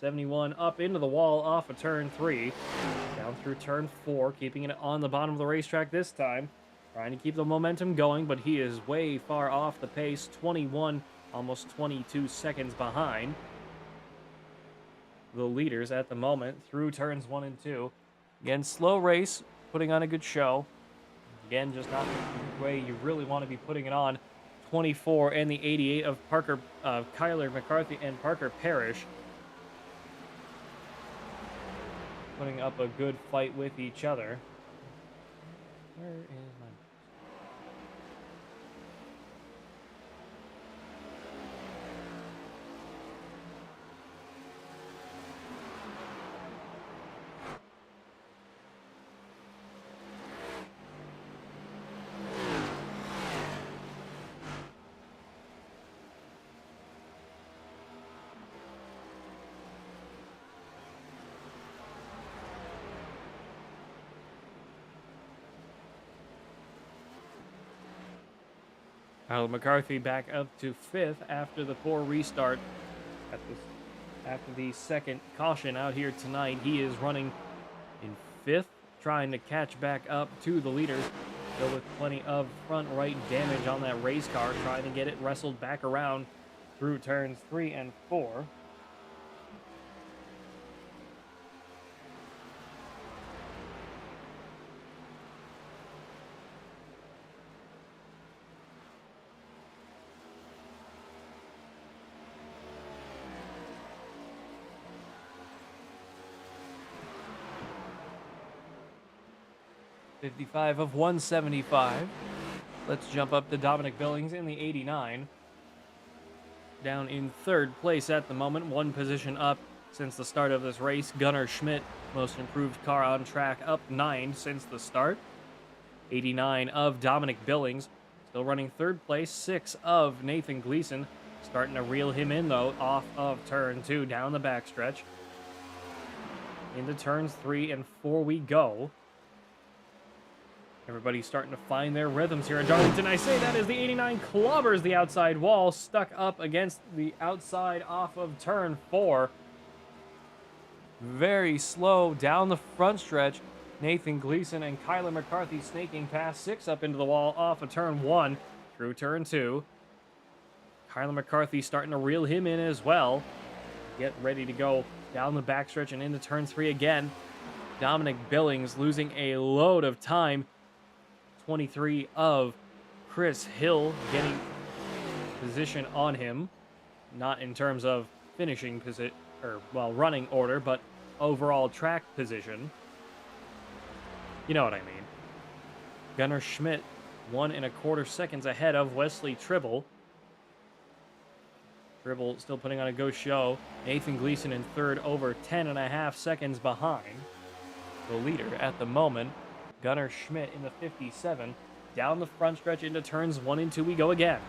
71 up into the wall off of turn 3. Down through turn 4, keeping it on the bottom of the racetrack this time. Trying to keep the momentum going, but he is way far off the pace. 21, almost 22 seconds behind the leaders at the moment through turns 1 and 2. Again, slow race, putting on a good show. Again, just not the way you really want to be putting it on. 24 and the 88 of Kyler McCarthy and Parker Parrish, putting up a good fight with each other. Where is my... Kyler McCarthy back up to 5th after the poor restart. After the second caution out here tonight, he is running in 5th, trying to catch back up to the leaders. Still with plenty of front right damage on that race car, trying to get it wrestled back around through turns 3 and 4. .55 of 175. Let's jump up to Dominic Billings in the 89. Down in 3rd place at the moment, 1 position up since the start of this race. Gunnar Schmidt, most improved car on track, up 9 since the start. 89 of Dominic Billings, still running 3rd place. 6 of Nathan Gleason, starting to reel him in though, off of turn 2, down the backstretch. Into turns 3 and 4 we go. Everybody's starting to find their rhythms here at Darlington. I say that as the 89 clobbers the outside wall, stuck up against the outside off of turn 4. Very slow down the front stretch. Nathan Gleason and Kyler McCarthy snaking past 6 up into the wall off of turn 1 through turn 2. Kyler McCarthy starting to reel him in as well. Get ready to go down the backstretch and into turn 3 again. Dominic Billings losing a load of time. 23 of Chris Hill getting position on him. Not in terms of finishing position, or, well, running order, but overall track position. You know what I mean. Gunnar Schmidt, 1 1/4 seconds ahead of Wesley Tribble. Tribble still putting on a go show. Nathan Gleason in 3rd, over 10.5 seconds behind the leader at the moment. Gunnar Schmidt in the 57. Down the front stretch into turns 1 and 2 we go again.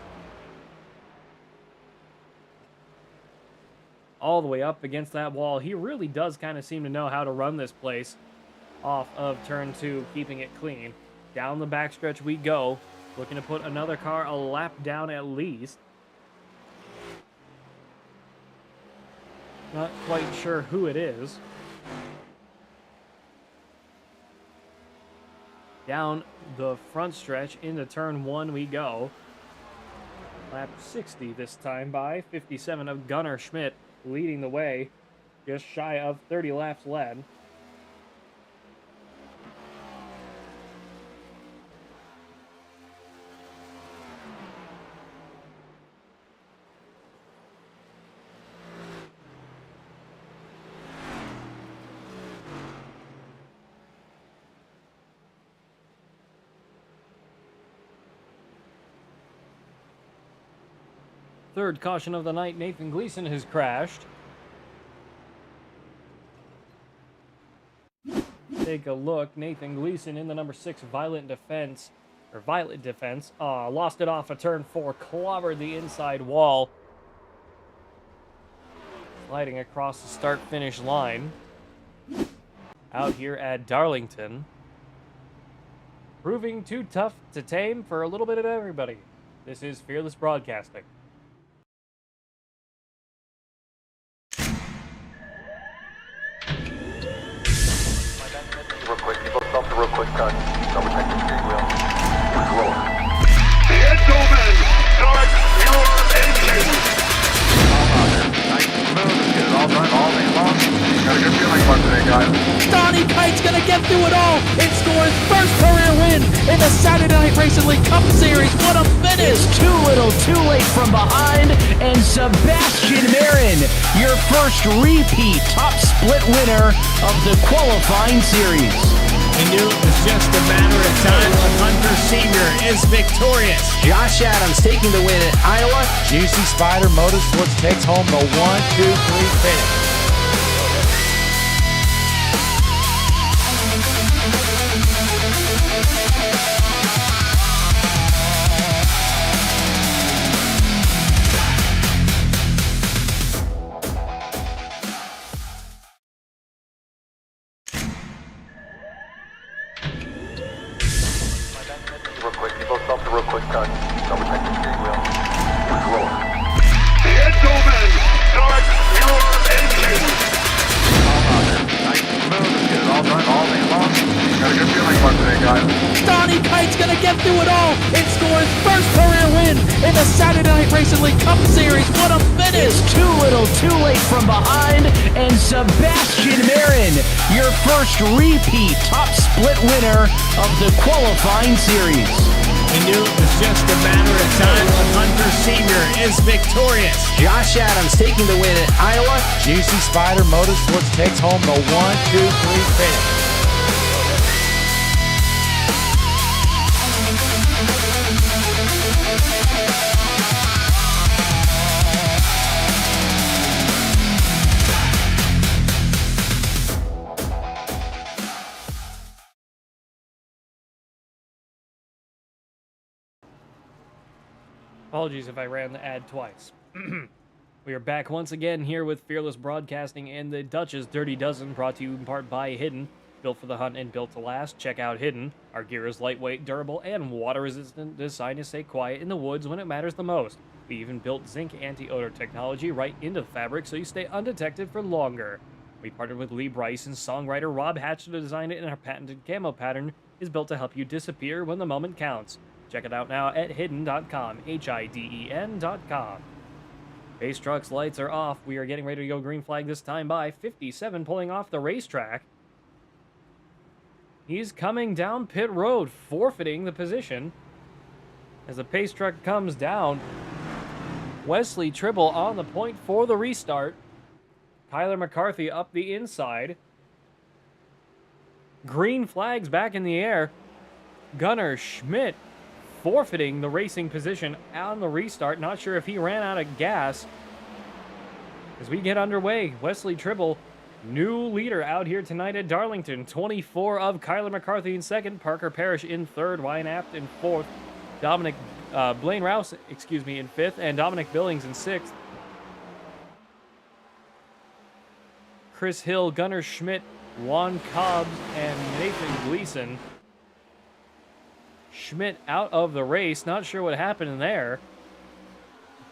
All the way up against that wall. He really does kind of seem to know how to run this place. Off of turn 2, keeping it clean. Down the backstretch we go. Looking to put another car a lap down at least. Not quite sure who it is. Down the front stretch into turn 1 we go. Lap 60 this time by 57 of Gunnar Schmidt leading the way. Just shy of 30 laps led. Third caution of the night, Nathan Gleason has crashed. Take a look, Nathan Gleason in the number 6 Violet Defense, lost it off a turn 4, clobbered the inside wall. Sliding across the start-finish line. Out here at Darlington. Proving too tough to tame for a little bit of everybody. This is Fearless Broadcasting. Real quick, people stop the real quick cut. Double check the steering wheel. Roll. Gentlemen, start your engines. Nice and smooth. Get it all done all day long. Got a good feeling about today, guys. Donnie Kite's gonna get through it all and score his first career win in the Saturday Night Racing League Cup Series. What a finish! Too little, too late from behind, and Sebastian Marin, your first repeat top split winner of the qualifying series. We knew it was just a matter of time. Hunter Sr. is victorious. Josh Adams taking the win at Iowa. Juicy Spider Motorsports takes home the 1-2-3 finish. Real quick, people stop the real quick cut. Double check the steering wheel. Roll. Gentlemen, start your engines. Nice and smooth. Get it all done all day long. Got a good feeling about today, guys. Donnie Kite's gonna get through it all and score his first career win in the Saturday Night Racing League Cup Series. What a finish! Too little, too late from behind, and Sebastian Marin, your first repeat top split winner of the qualifying series. We knew it was just a matter of time. Hunter Sr. is victorious. Josh Adams taking the win at Iowa. Juicy Spider Motorsports takes home the 1-2-3 finish. Apologies if I ran the ad twice. We are back once again here with Fearless Broadcasting and the Dutch's Dirty Dozen, brought to you in part by Hidden. Built for the hunt and built to last. Check out Hidden. Our gear is lightweight, durable, and water-resistant, designed to stay quiet in the woods when it matters the most. We even built zinc anti-odor technology right into the fabric so you stay undetected for longer. We partnered with Lee Bryce and songwriter Rob Hatch to design it, and our patented camo pattern is built to help you disappear when the moment counts. Check it out now at hidden.com, HIDEN.com. Base truck's lights are off. We are getting ready to go green flag this time by 57 pulling off the racetrack. He's coming down pit road, forfeiting the position. As the pace truck comes down, Wesley Tribble on the point for the restart. Kyler McCarthy up the inside. Green flags back in the air. Gunnar Schmidt forfeiting the racing position on the restart. Not sure if he ran out of gas. As we get underway, Wesley Tribble, new leader out here tonight at Darlington. 24 of Kyler McCarthy in second, Parker Parrish in third, Ryan Apt in fourth, Blaine Rouse, in fifth, and Dominic Billings in sixth. Chris Hill, Gunnar Schmidt, Juan Cobbs, and Nathan Gleason. Schmidt out of the race. Not sure what happened there.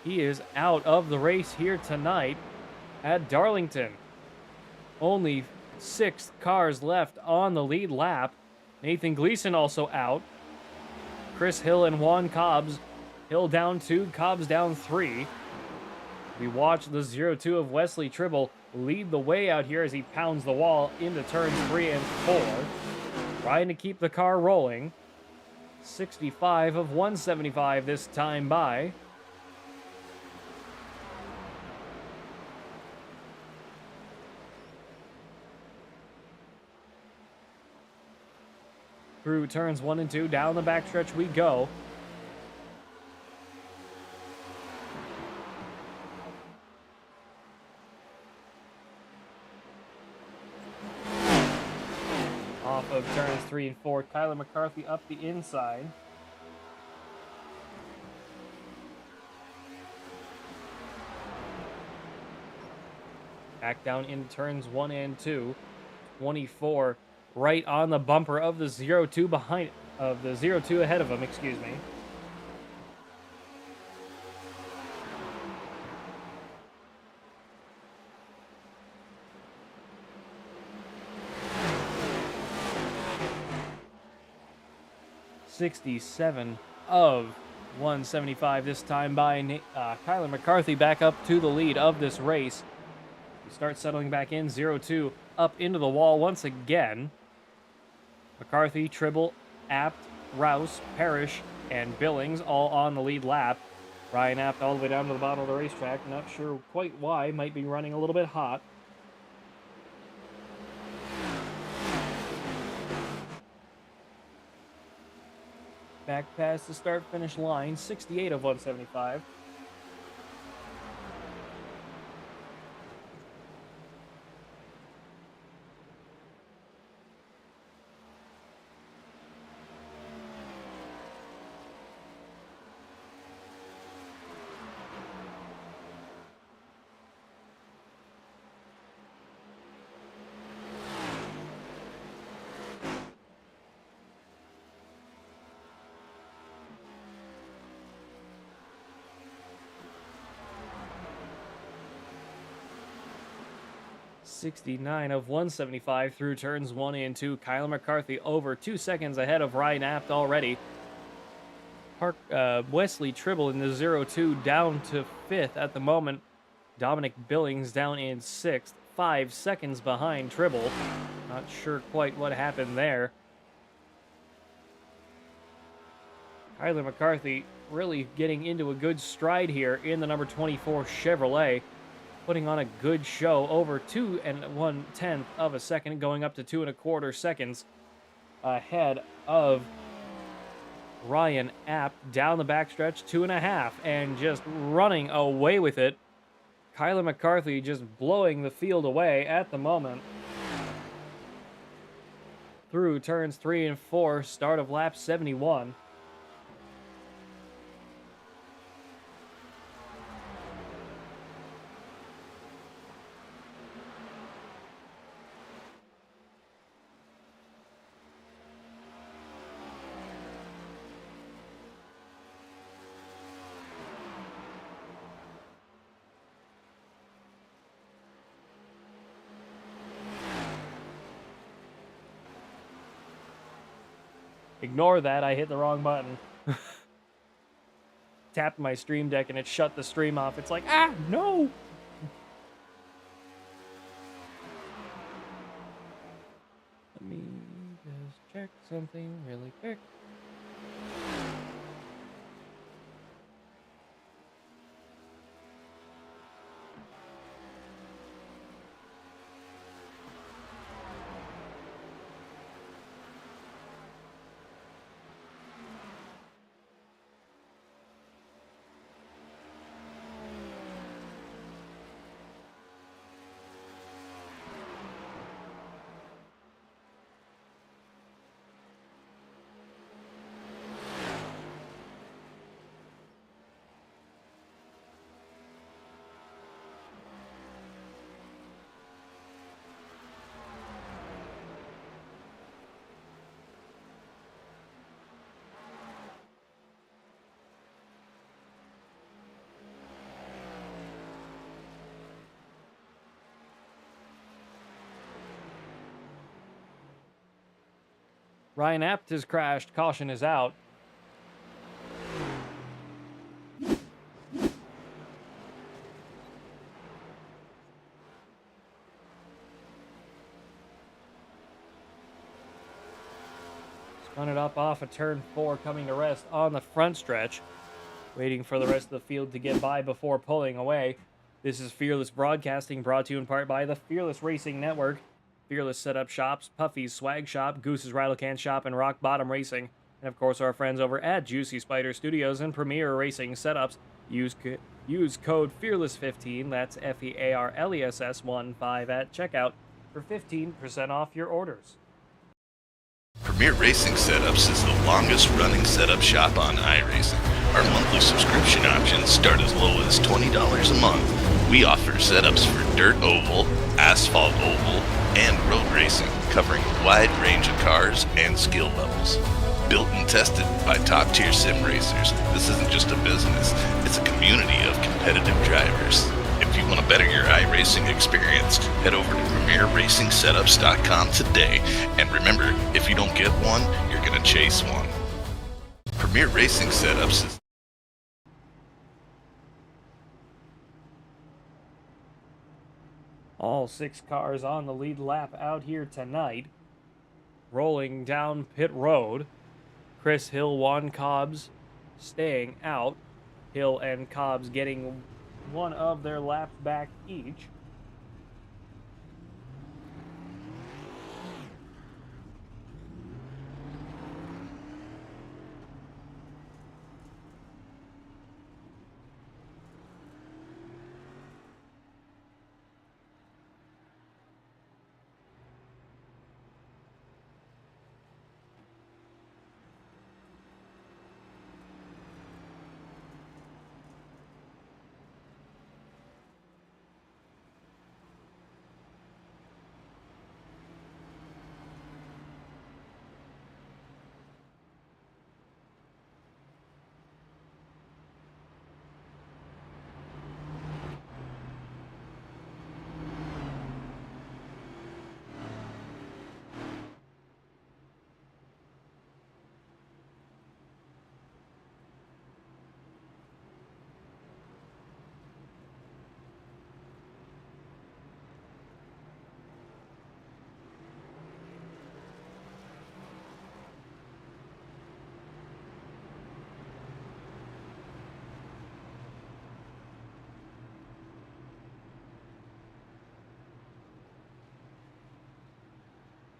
He is out of the race here tonight at Darlington. Only 6 cars left on the lead lap. Nathan Gleason also out. Chris Hill and Juan Cobbs. Hill down 2, Cobbs down 3. We watch the 0-2 of Wesley Tribble lead the way out here as he pounds the wall into turns 3 and 4. Trying to keep the car rolling. 65 of 175 this time by. Through turns 1 and 2, down the backstretch we go. Off of turns 3 and 4, Kyler McCarthy up the inside. Back down in turns 1 and 2. 24 right on the bumper of the 0-2 behind, of the 0-2 ahead of him, excuse me. .67 of 175 this time by Kyler McCarthy, back up to the lead of this race. We start settling back in, 0-2 up into the wall once again. McCarthy, Tribble, Apt, Rouse, Parrish, and Billings all on the lead lap. Ryan Apt all the way down to the bottom of the racetrack. Not sure quite why. Might be running a little bit hot. Back past the start-finish line, 68 of 175. .69 of 175 through turns 1 and 2. Kyler McCarthy over 2 seconds ahead of Ryan Apt already. Wesley Tribble in the 0-2 down to 5th at the moment. Dominic Billings down in 6th, 5 seconds behind Tribble. Not sure quite what happened there. Kyler McCarthy really getting into a good stride here in the number 24 Chevrolet. Putting on a good show, over 2 1/10 of a second, going up to 2 1/4 seconds ahead of Ryan Apt down the backstretch, 2.5, and just running away with it. Kyler McCarthy just blowing the field away at the moment. Through turns 3 and 4, start of lap 71. Ignore that, I hit the wrong button. Tapped my stream deck and it shut the stream off. It's like, ah, no! Let me just check something really quick. Ryan Apt has crashed. Caution is out. Spun it up off of turn 4, coming to rest on the front stretch. Waiting for the rest of the field to get by before pulling away. This is Fearless Broadcasting, brought to you in part by the Fearless Racing Network. Fearless Setup Shops, Puffy's Swag Shop, Goose's Rattle Can Shop, and Rock Bottom Racing. And of course our friends over at Juicy Spider Studios and Premier Racing Setups. Use code FEARLESS15, that's FEARLESS15 at checkout for 15% off your orders. Premier Racing Setups is the longest running setup shop on iRacing. Our monthly subscription options start as low as $20 a month. We offer setups for dirt oval, asphalt oval, and road racing, covering a wide range of cars and skill levels. Built and tested by top-tier sim racers, this isn't just a business, it's a community of competitive drivers. If you want to better your iRacing experience, head over to PremierRacingSetups.com today. And remember, if you don't get one, you're going to chase one. Premier Racing Setups is... All 6 cars on the lead lap out here tonight. Rolling down pit road. Chris Hill, Juan Cobbs staying out. Hill and Cobbs getting one of their laps back each.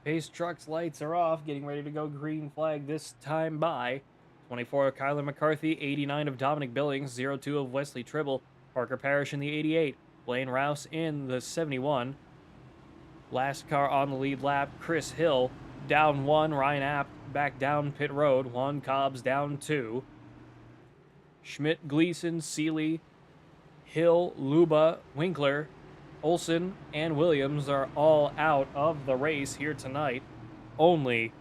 Pace truck's lights are off, getting ready to go green flag this time by 24 of Kyler McCarthy, 89 of Dominic Billings, 02 of Wesley Tribble, Parker Parrish in the 88, Blaine Rouse in the 71. Last car on the lead lap, Chris Hill down 1, Ryan Apt back down pit road, Juan Cobbs down 2. Schmidt, Gleason, Seeley, Hill, Luba, Winkler, Olson, and Williams are all out of the race here tonight. Only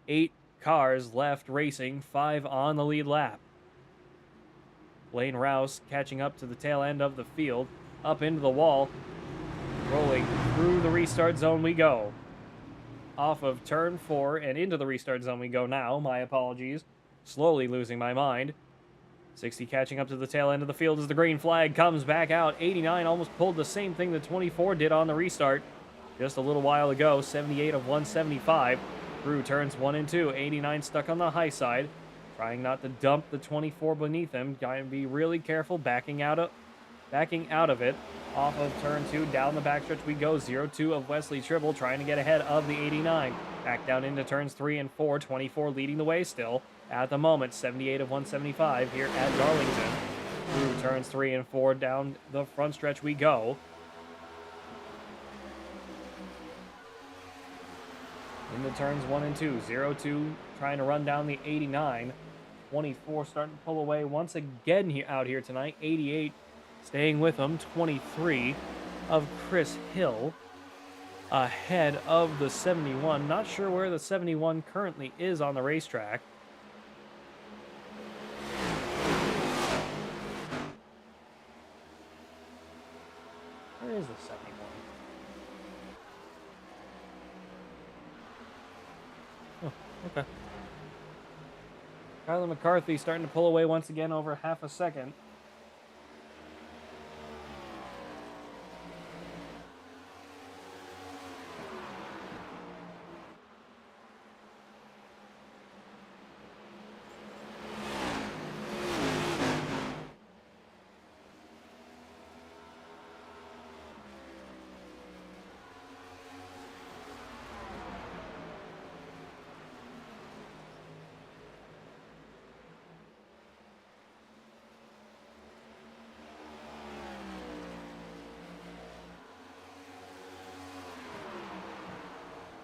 8 cars left racing, 5 on the lead lap. Blaine Rouse catching up to the tail end of the field, up into the wall, rolling through the restart zone we go. Off of turn 4 and into the restart zone we go now, my apologies. Slowly losing my mind. 60 catching up to the tail end of the field as the green flag comes back out. 89 almost pulled the same thing that 24 did on the restart just a little while ago. 78 of 175 through turns 1 and 2. 89 stuck on the high side, trying not to dump the 24 beneath him. Gotta be really careful, backing out of it. Off of turn 2, down the backstretch we go. 02 of Wesley Tribble trying to get ahead of the 89. Back down into turns 3 and 4. 24 leading the way still. At the moment, 78 of 175 here at Darlington. Through turns 3 and 4, down the front stretch we go. Into turns 1 and 2. 02 trying to run down the 89. 24 starting to pull away once again out here tonight. 88 staying with him. 23 of Chris Hill ahead of the 71. Not sure where the 71 currently is on the racetrack. Where is the 71? Oh, okay. Kyler McCarthy starting to pull away once again over half a second.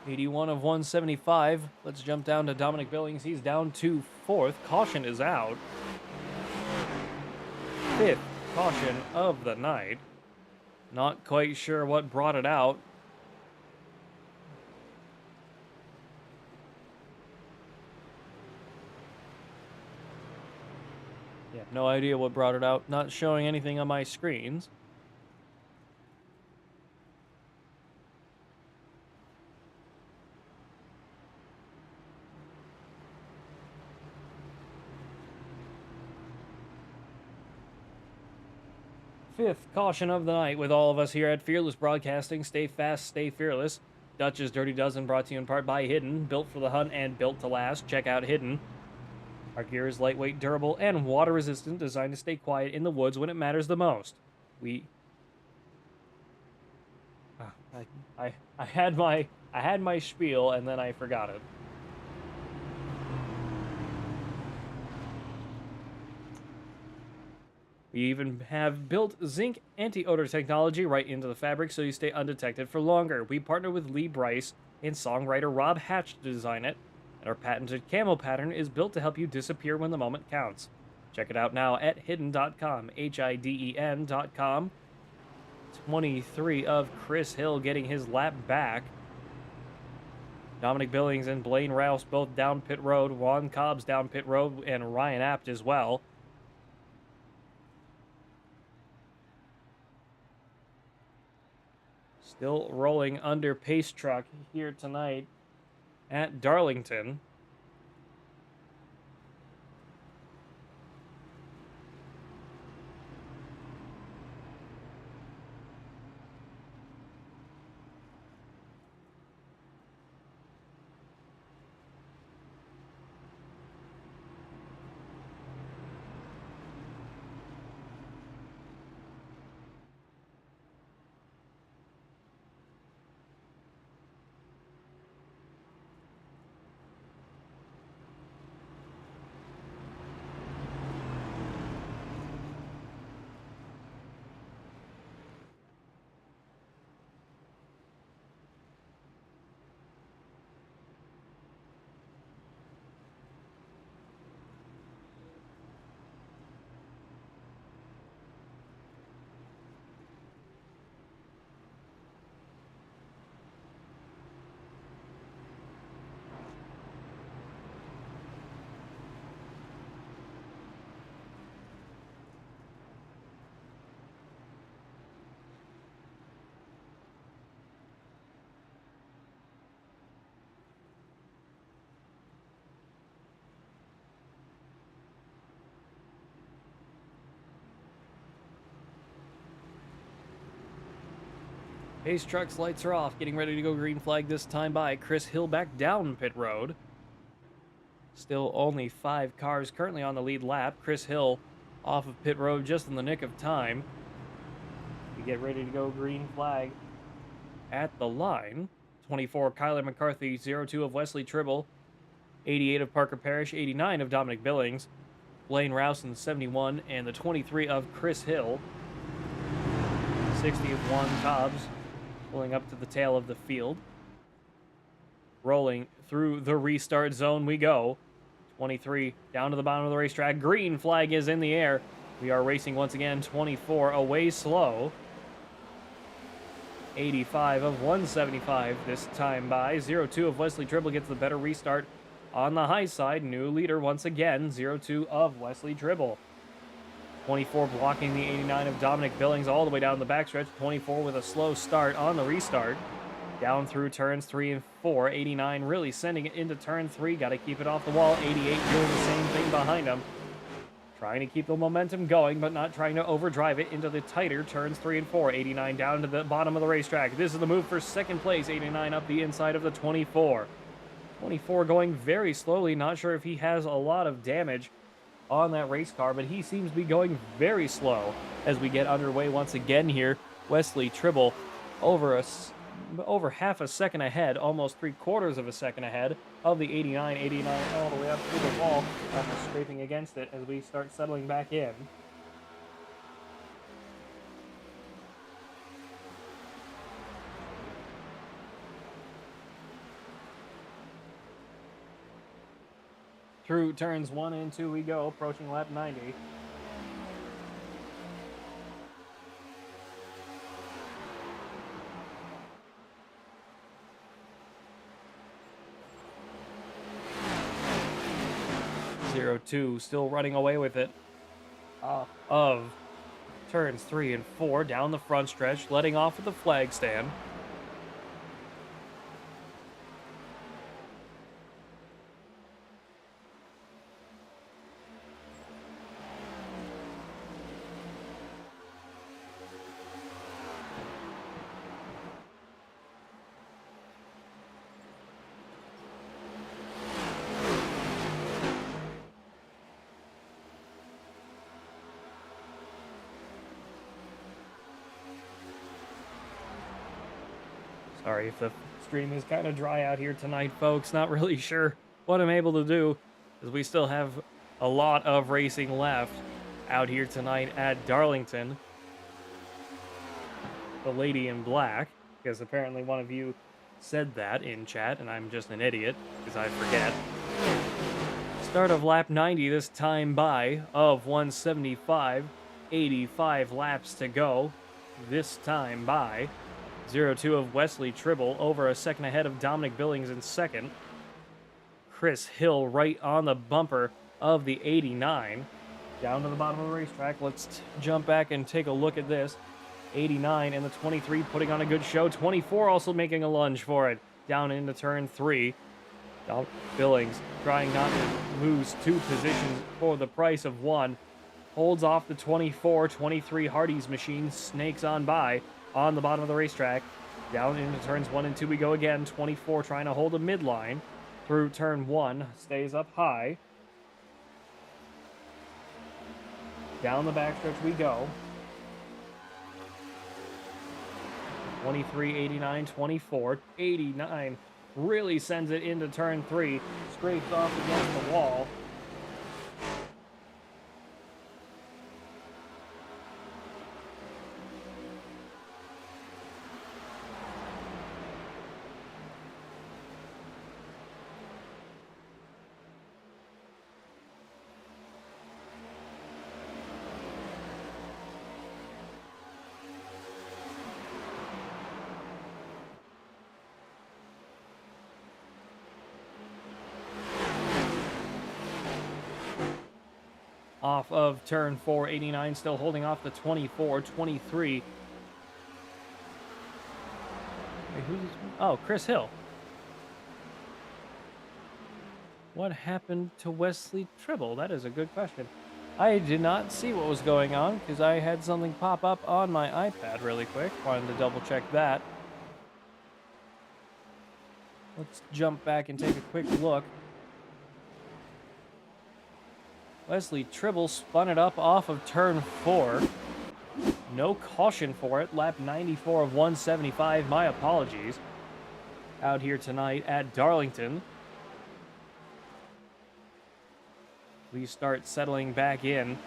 .81 of 175. Let's jump down to Dominic Billings. He's down to 4th. Caution is out. 5th caution of the night. Not quite sure what brought it out. Yeah, no idea what brought it out. Not showing anything on my screens. Fifth caution of the night with all of us here at Fearless Broadcasting. Stay fast, stay fearless. Dutch's Dirty Dozen brought to you in part by Hidden. Built for the hunt and built to last. Check out Hidden. Our gear is lightweight, durable, and water resistant, designed to stay quiet in the woods when it matters the most. I had my spiel and then I forgot it. We even have built zinc anti-odor technology right into the fabric so you stay undetected for longer. We partner with Lee Bryce and songwriter Rob Hatch to design it, and our patented camo pattern is built to help you disappear when the moment counts. Check it out now at hidden.com, HIDEN.com. 23 of Chris Hill getting his lap back. Dominic Billings and Blaine Rouse both down pit road. Juan Cobb's down pit road, and Ryan Apt as well. Still rolling under pace truck here tonight at Darlington. Pace truck's lights are off, getting ready to go green flag this time by Chris Hill back down pit road. Still only 5 cars currently on the lead lap. Chris Hill off of pit road just in the nick of time. We get ready to go green flag at the line. 24 Kyler McCarthy, 02 of Wesley Tribble, 88 of Parker Parrish, 89 of Dominic Billings, Blaine Rouse in 71, and the 23 of Chris Hill, 60 of Juan Cobbs, pulling up to the tail of the field. Rolling through the restart zone we go. 23 down to the bottom of the racetrack. Green flag is in the air. We are racing once again. 24 away slow. 85 of 175 this time by. 02 of Wesley Tribble gets the better restart on the high side. New leader once again. 02 of Wesley Tribble. 24 blocking the 89 of Dominic Billings all the way down the backstretch. 24 with a slow start on the restart. Down through turns 3 and 4. 89 really sending it into turn 3. Got to keep it off the wall. 88 doing the same thing behind him. Trying to keep the momentum going, but not trying to overdrive it into the tighter turns 3 and 4. 89 down to the bottom of the racetrack. This is the move for second place. 89 up the inside of the 24. 24 going very slowly. Not sure if he has a lot of damage on that race car, but he seems to be going very slow as we get underway once again here. Wesley Tribble over half a second ahead, almost 3/4 of a second ahead of the 89. 89 all the way up through the wall, almost scraping against it as we start settling back in. Through turns 1 and 2 we go, approaching lap 90. 0-2 still running away with it. Of turns 3 and 4 down the front stretch, letting off at the flag stand. Sorry if the stream is kind of dry out here tonight, folks. Not really sure what I'm able to do, because we still have a lot of racing left out here tonight at Darlington. The lady in black, because apparently one of you said that in chat, and I'm just an idiot, because I forget. Start of lap 90 this time by of 175, 85 laps to go this time by. 0-2 of Wesley Tribble, over a second ahead of Dominic Billings in second. Chris Hill right on the bumper of the 89. Down to the bottom of the racetrack. Let's jump back and take a look at this. 89 and the 23 putting on a good show. 24 also making a lunge for it. Down into turn 3. Billings trying not to lose 2 positions for the price of 1. Holds off the 24. 23 Hardy's machine snakes on by. On the bottom of the racetrack, down into turns 1 and 2 we go again. 24 trying to hold a midline through turn 1, stays up high. Down the backstretch we go. 23, 89, 24, 89 really sends it into turn 3, scrapes off against the wall. Off of turn 4, 89 still holding off the 24, 23. Wait, who's this? Oh, Chris Hill. What happened to Wesley Tribble? That is a good question. I did not see what was going on because I had something pop up on my iPad really quick. Wanted to double check that. Let's jump back and take a quick look. Wesley Tribble spun it up off of turn 4. No caution for it. Lap 94 of 175. My apologies. Out here tonight at Darlington. We start settling back in.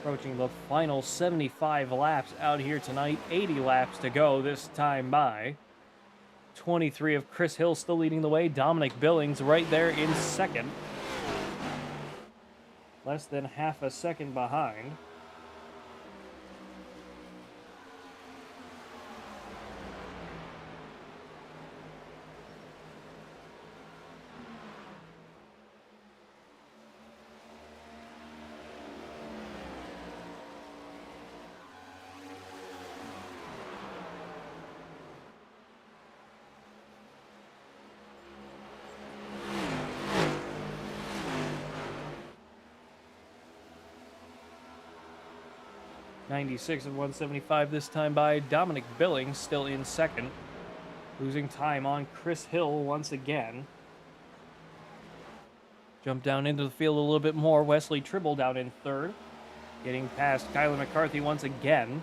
Approaching the final 75 laps out here tonight. 80 laps to go this time by. 23 of Chris Hill still leading the way. Dominic Billings right there in second. Less than half a second behind. .96 of 175 this time by. Dominic Billings still in second. Losing time on Chris Hill once again. Jump down into the field a little bit more. Wesley Tribble down in third. Getting past Kyler McCarthy once again.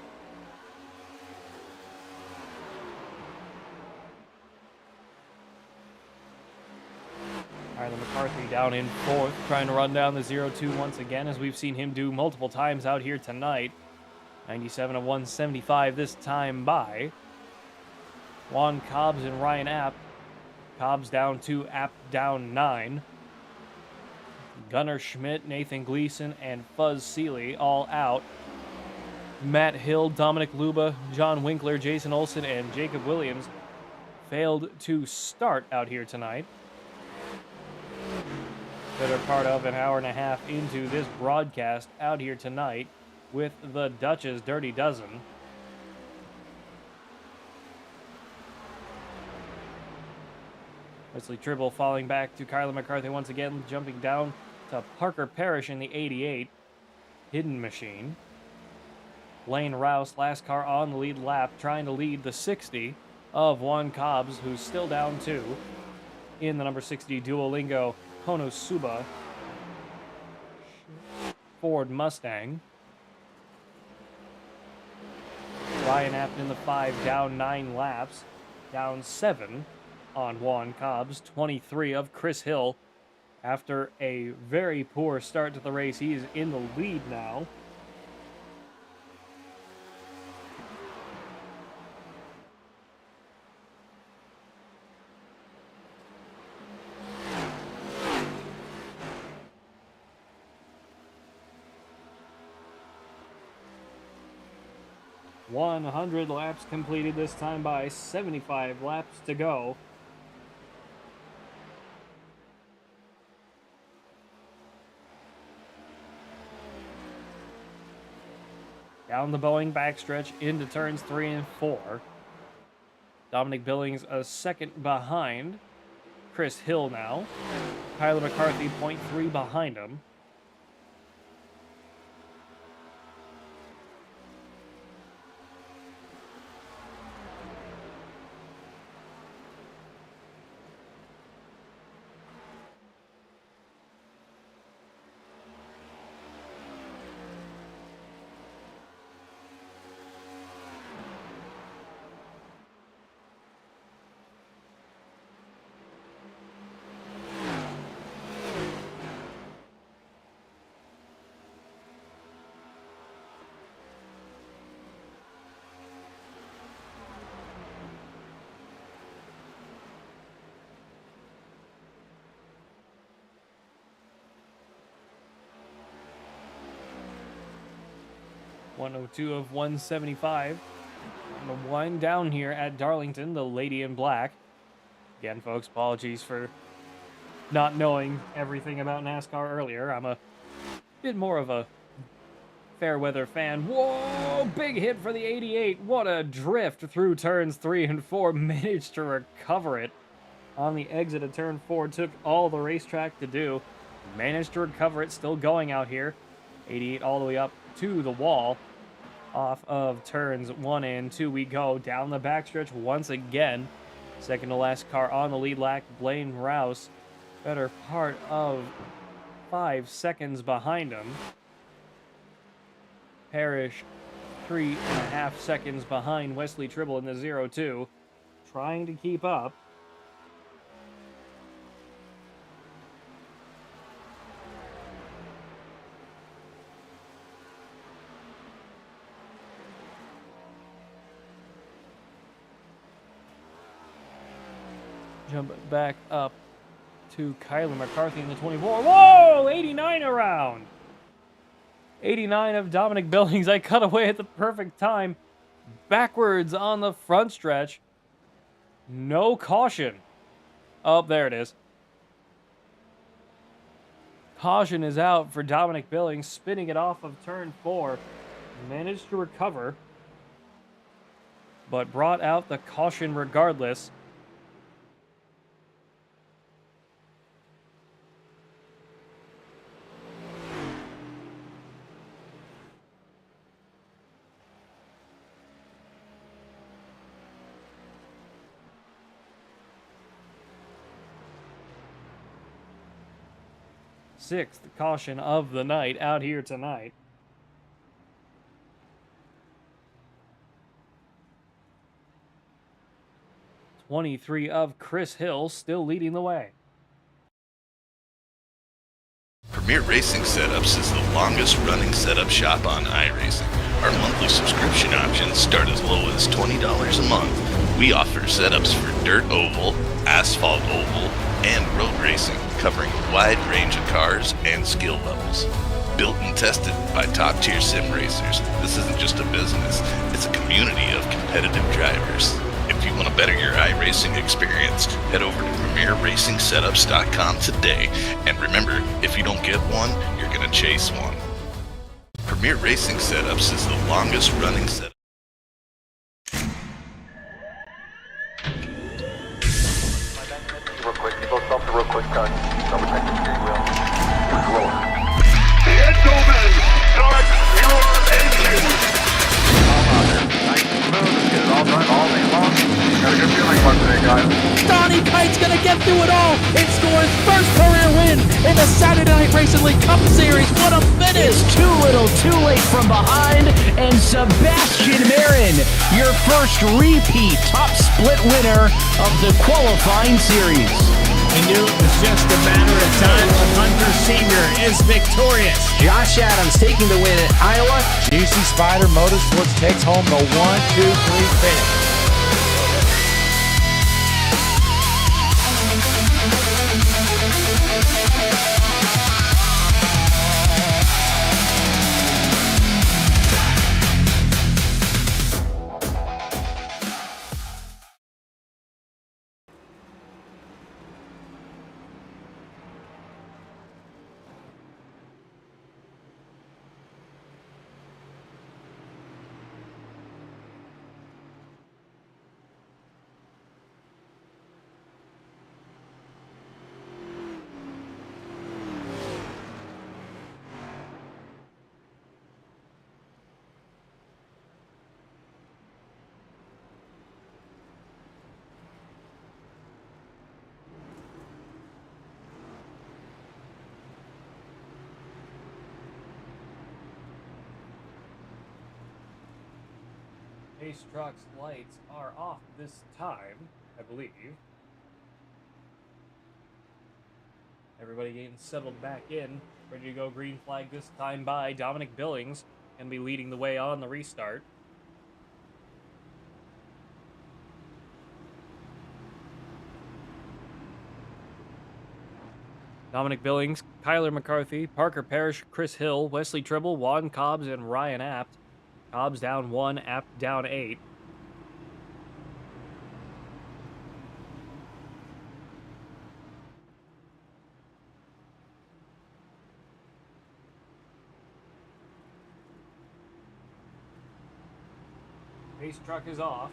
Kyler McCarthy down in fourth. Trying to run down the 0-2 once again, as we've seen him do multiple times out here tonight. 97 of 175 this time by. Juan Cobbs and Ryan App. Cobbs down 2, App down 9. Gunnar Schmidt, Nathan Gleason, and Fuzz Seeley all out. Matt Hill, Dominic Luba, John Winkler, Jason Olsen, and Jacob Williams failed to start out here tonight. Better part of an hour and a half into this broadcast out here tonight with the Dutch's Dirty Dozen. Wesley Tribble falling back to Kyler McCarthy once again, jumping down to Parker Parrish in the 88. Hidden Machine. Blaine Rouse, last car on the lead lap, trying to lead the 60 of Juan Cobbs, who's still down 2. In the number 60 Duolingo Konosuba Ford Mustang. Ryan Apt in the 5, down 9 laps, down 7 on Juan Cobbs, 23 of Chris Hill. After a very poor start to the race, he is in the lead now. .100 laps completed, this time by 75 laps to go. Down the Boeing backstretch into turns 3 and 4. Dominic Billings a second behind Chris Hill now. Kyler McCarthy 0.3 behind him. .102 of 175. And the one down here at Darlington, the lady in black. Again, folks, apologies for not knowing everything about NASCAR earlier. I'm a bit more of a fair weather fan. Whoa, big hit for the 88. What a drift through turns 3 and 4. Managed to recover it on the exit of turn 4. Took all the racetrack to do. Managed to recover it, still going out here. 88 all the way up to the wall. Off of turns 1 and 2 we go. Down the backstretch once again. Second to last car on the lead lap, Blaine Rouse. Better part of 5 seconds behind him. Parrish 3.5 seconds behind Wesley Tribble in the 0-2. Trying to keep up. Jump back up to Kyler McCarthy in the 24. Whoa! 89 around. 89 of Dominic Billings. I cut away at the perfect time. Backwards on the front stretch. No caution. Oh, there it is. Caution is out for Dominic Billings, spinning it off of turn 4. Managed to recover, but brought out the caution regardless. Sixth caution of the night out here tonight. .23 of Chris Hill, still leading the way. Premier Racing Setups is the longest running setup shop on iRacing. Our monthly subscription options start as low as $20 a month. We offer setups for dirt oval, asphalt oval, and road racing, covering a wide range of cars and skill levels. Built and tested by top-tier sim racers, this isn't just a business, it's a community of competitive drivers. If you you want to better your iRacing experience, head over to PremierRacingSetups.com today. And remember, if you don't get one, you're going to chase one. Premier Racing Setups is the longest running setup. Real quick, you both stop real quick, double check the steering wheel. Gentlemen, start your engines. Nice and smooth, get it all done all day long. Got a good feeling about today, guys. Donnie Kite's gonna get through it all and score his first career win in the Saturday Night Racing League Cup Series. What a finish! It's too little, too late from behind, and Sebastian Marin, your first repeat top split winner of the qualifying series. We knew it was just a matter of time when Hunter Sr. is victorious. Josh Adams taking the win at Iowa. Juicy Spider Motorsports takes home the 1-2-3 finish. Pace truck's lights are off this time, I believe. Everybody getting settled back in, ready to go green flag this time by Dominic Billings, and be leading the way on the restart. Dominic Billings, Kyler McCarthy, Parker Parrish, Chris Hill, Wesley Tribble, Juan Cobbs, and Ryan Apt. Cobbs down 1, Apt down 8. Pace truck is off.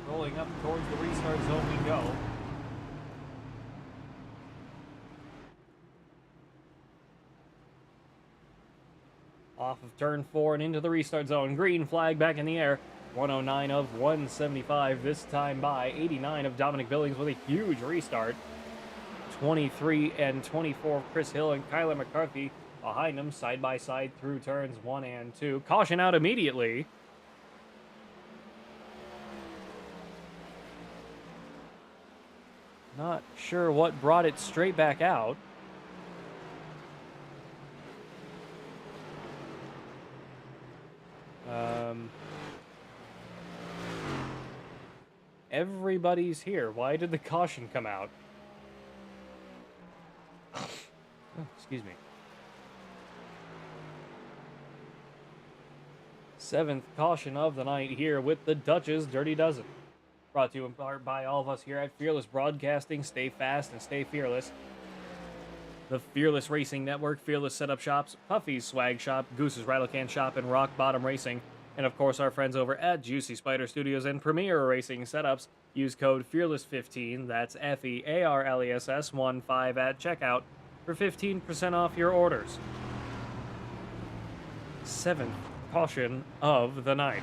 Rolling up towards the restart zone we go. Off of turn 4 and into the restart zone. Green flag back in the air. 109 of 175 this time by 89 of Dominic Billings with a huge restart. 23 and 24 Chris Hill and Kyler McCarthy behind him side by side through turns 1 and 2. Caution out immediately. Not sure what brought it straight back out. Everybody's here. Why did the caution come out? Oh, excuse me. 7th caution of the night here with the Dutch's Dirty Dozen. Brought to you in part by all of us here at Fearless Broadcasting. Stay fast and stay fearless. The Fearless Racing Network, Fearless Setup Shops, Puffy's Swag Shop, Goose's Rattle Can Shop, and Rock Bottom Racing. And of course, our friends over at Juicy Spider Studios and Premier Racing Setups. Use code FEARLESS15, that's FEARLESS 15 at checkout for 15% off your orders. 7th caution of the night.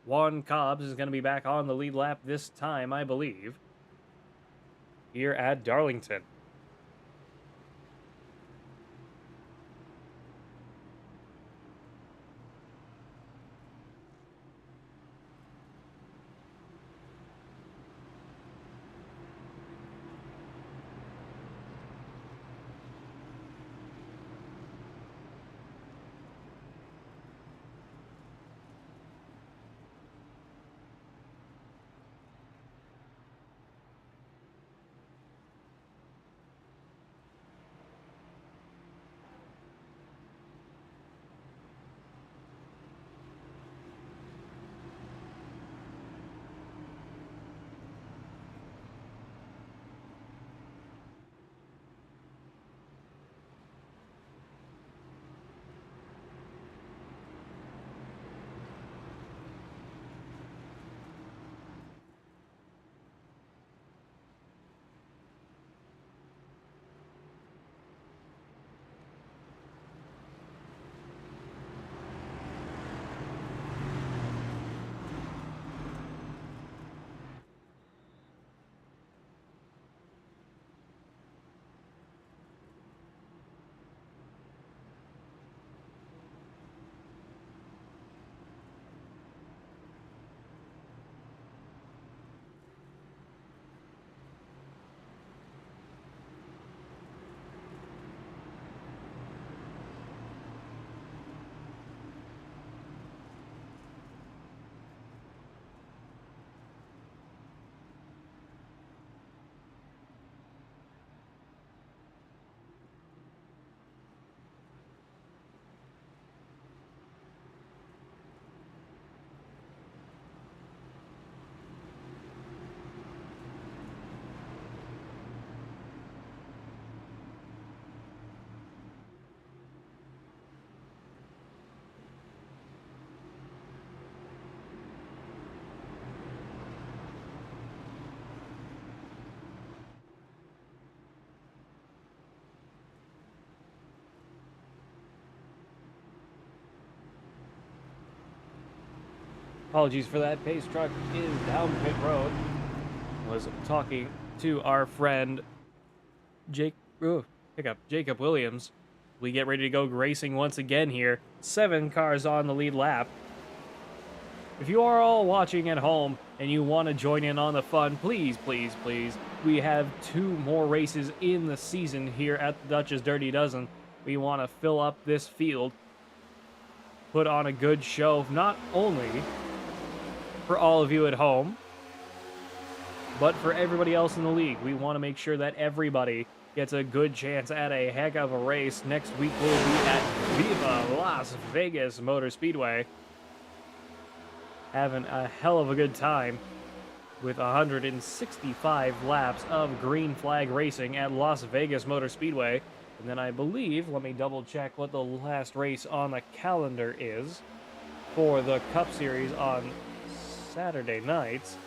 Juan Cobbs is going to be back on the lead lap this time, I believe, here at Darlington. Apologies for that. Pace truck is down pit road. Was talking to our friend Jacob Williams. We get ready to go racing once again here. 7 cars on the lead lap. If you are all watching at home and you want to join in on the fun, please, please, please. We have 2 more races in the season here at the Dutch's Dirty Dozen. We want to fill up this field, put on a good show, not only for all of you at home, but for everybody else in the league. We want to make sure that everybody gets a good chance at a heck of a race. Next week we'll be at Viva Las Vegas Motor Speedway, having a hell of a good time with 165 laps of green flag racing at Las Vegas Motor Speedway. And then I believe, let me double check what the last race on the calendar is for the Cup Series on Saturday nights.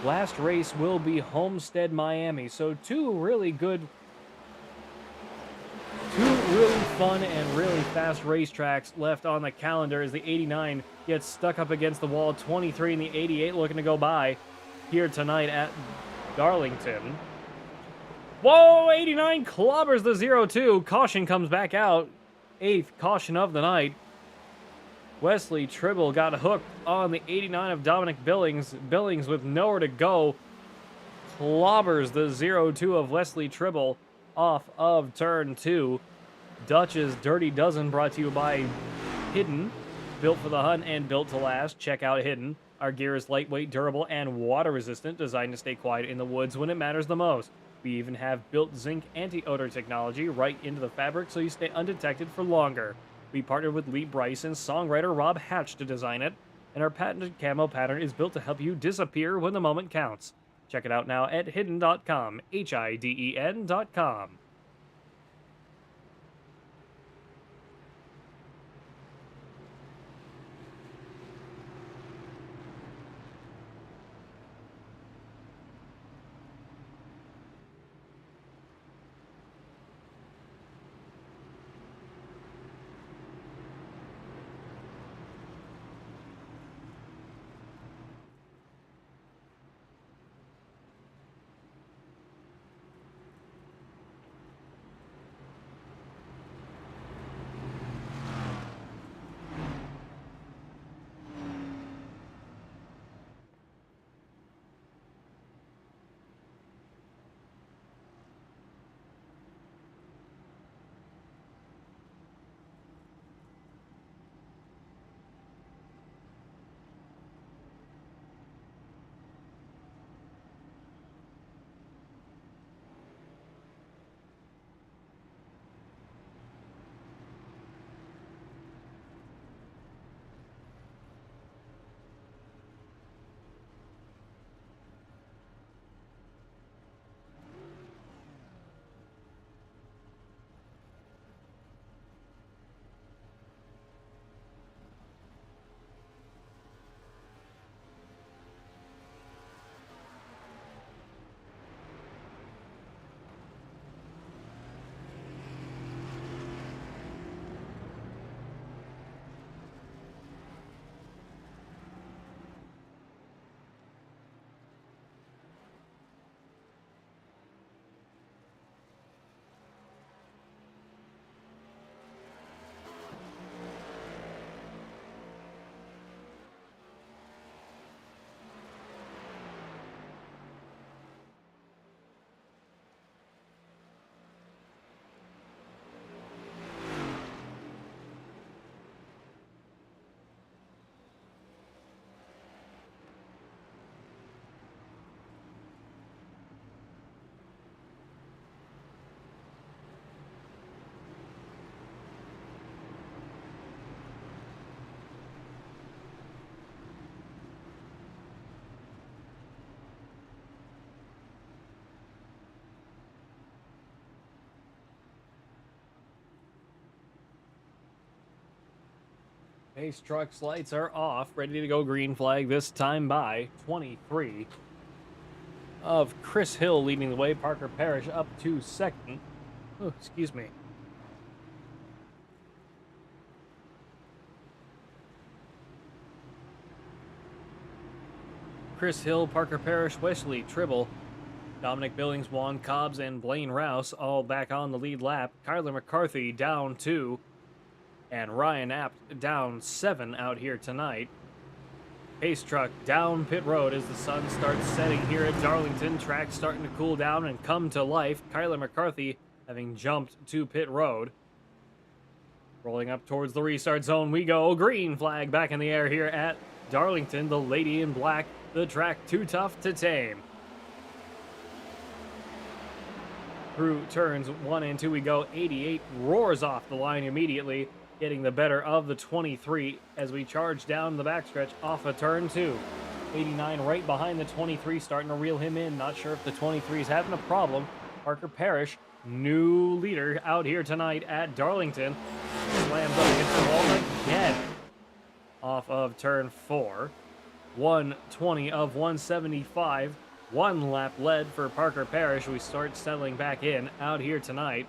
Last race will be Homestead, Miami. So 2 really fun and really fast racetracks left on the calendar as the 89 gets stuck up against the wall. 23 and the 88 looking to go by here tonight at Darlington. Whoa, 89 clobbers the 02. Caution comes back out. 8th caution of the night. Wesley Tribble got hooked on the 89 of Dominic Billings. Billings with nowhere to go clobbers the 02 of Wesley Tribble off of turn 2. Dutch's Dirty Dozen brought to you by Hidden. Built for the hunt and built to last. Check out Hidden. Our gear is lightweight, durable, and water resistant, designed to stay quiet in the woods when it matters the most. We even have built zinc anti-odor technology right into the fabric so you stay undetected for longer. We partnered with Lee Bryce and songwriter Rob Hatch to design it, and our patented camo pattern is built to help you disappear when the moment counts. Check it out now at hidden.com, HIDEN.com. Pace truck's lights are off, ready to go green flag, this time by 23 of Chris Hill leading the way. Parker Parrish up to second. Oh, excuse me. Chris Hill, Parker Parrish, Wesley Tribble, Dominic Billings, Juan Cobbs, and Blaine Rouse all back on the lead lap. Kyler McCarthy down 2, and Ryan Apt down 7 out here tonight. Pace truck down pit road as the sun starts setting here at Darlington. Track starting to cool down and come to life. Kyler McCarthy having jumped to pit road. Rolling up towards the restart zone we go. Green flag back in the air here at Darlington. The lady in black, the track too tough to tame. Through turns 1 and 2 we go. 88 roars off the line immediately, getting the better of the 23 as we charge down the backstretch off of turn 2. 89 right behind the 23, starting to reel him in. Not sure if the 23 is having a problem. Parker Parrish, new leader out here tonight at Darlington. Slams up against the wall again off of turn 4. 120 of 175. 1 lap led for Parker Parrish. We start settling back in out here tonight.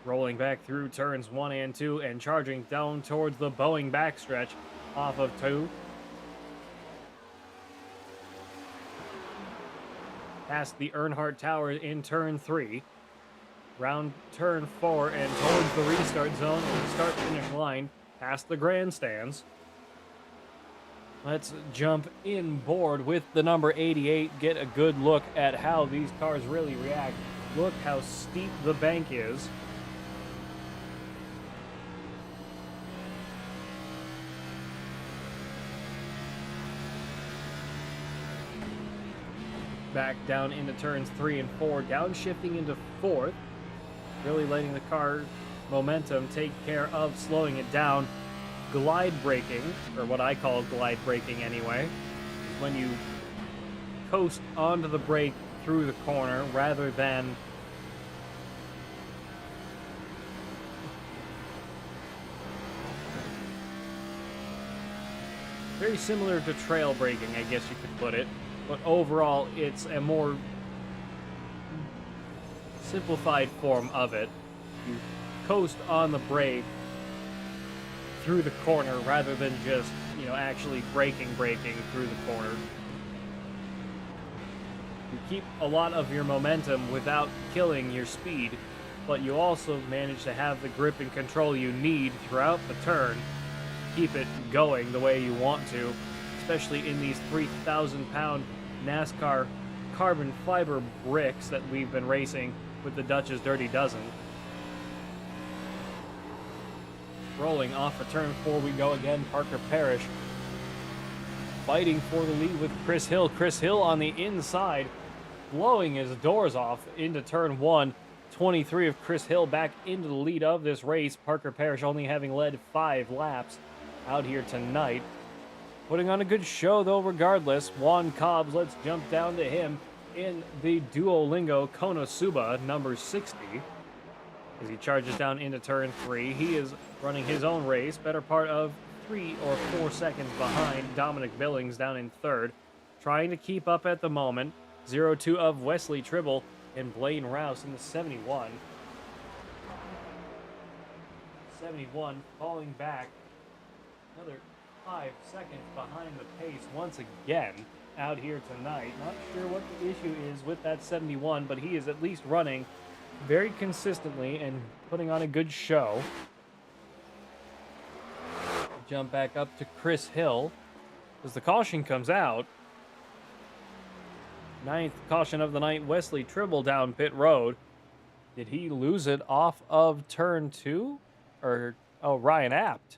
Rolling back through turns 1 and 2 and charging down towards the Boeing backstretch off of 2. Past the Earnhardt Tower in turn 3. Round turn 4 and towards the restart zone and the start-finish line past the grandstands. Let's jump in board with the number 88, get a good look at how these cars really react. Look how steep the bank is. Back down into turns 3 and 4, downshifting into 4th. Really letting the car momentum take care of slowing it down. Glide braking, or what I call glide braking anyway, is when you coast onto the brake through the corner rather than very similar to trail braking, I guess you could put it, but overall it's a more simplified form of it. You coast on the brake through the corner rather than just, actually braking through the corner. You keep a lot of your momentum without killing your speed, but you also manage to have the grip and control you need throughout the turn. Keep it going the way you want to, especially in these 3,000-pound NASCAR carbon fiber bricks that we've been racing with the Dutch's Dirty Dozen. Rolling off of turn 4 we go again. Parker Parrish fighting for the lead with Chris Hill. Chris Hill on the inside, blowing his doors off into turn 1. 23 of Chris Hill back into the lead of this race. Parker Parrish only having led 5 laps out here tonight. Putting on a good show though regardless. Juan Cobbs, let's jump down to him in the Duolingo Konosuba number 60. As he charges down into turn 3, he is running his own race, better part of 3 or 4 seconds behind Dominic Billings down in 3rd. Trying to keep up at the moment. 0-2 of Wesley Tribble and Blaine Rouse in the 71. 71 falling back another 5 seconds behind the pace once again out here tonight. Not sure what the issue is with that 71, but he is at least running very consistently and putting on a good show. Jump back up to Chris Hill as the caution comes out. 9th caution of the night, Wesley Tribble down pit road. Did he lose it off of turn 2? Or, oh, Ryan Apt.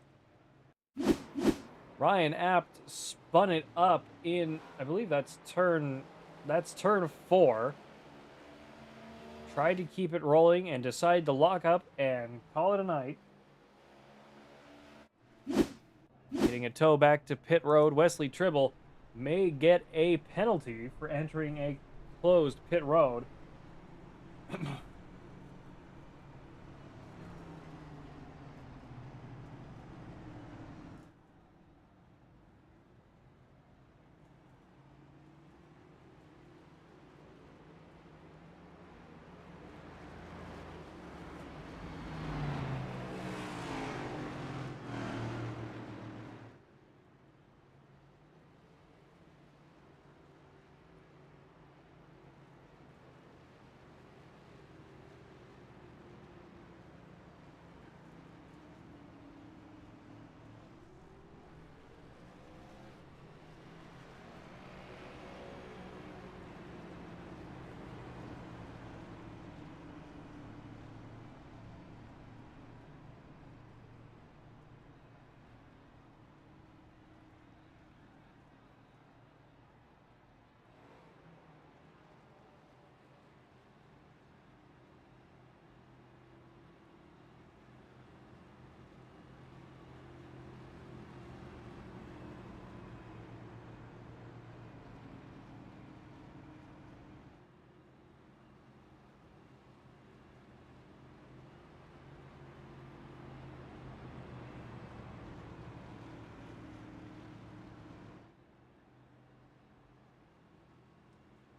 Ryan Apt spun it up in, I believe that's turn 4. Tried to keep it rolling and decided to lock up and call it a night. Getting a tow back to pit road, Wesley Tribble may get a penalty for entering a closed pit road.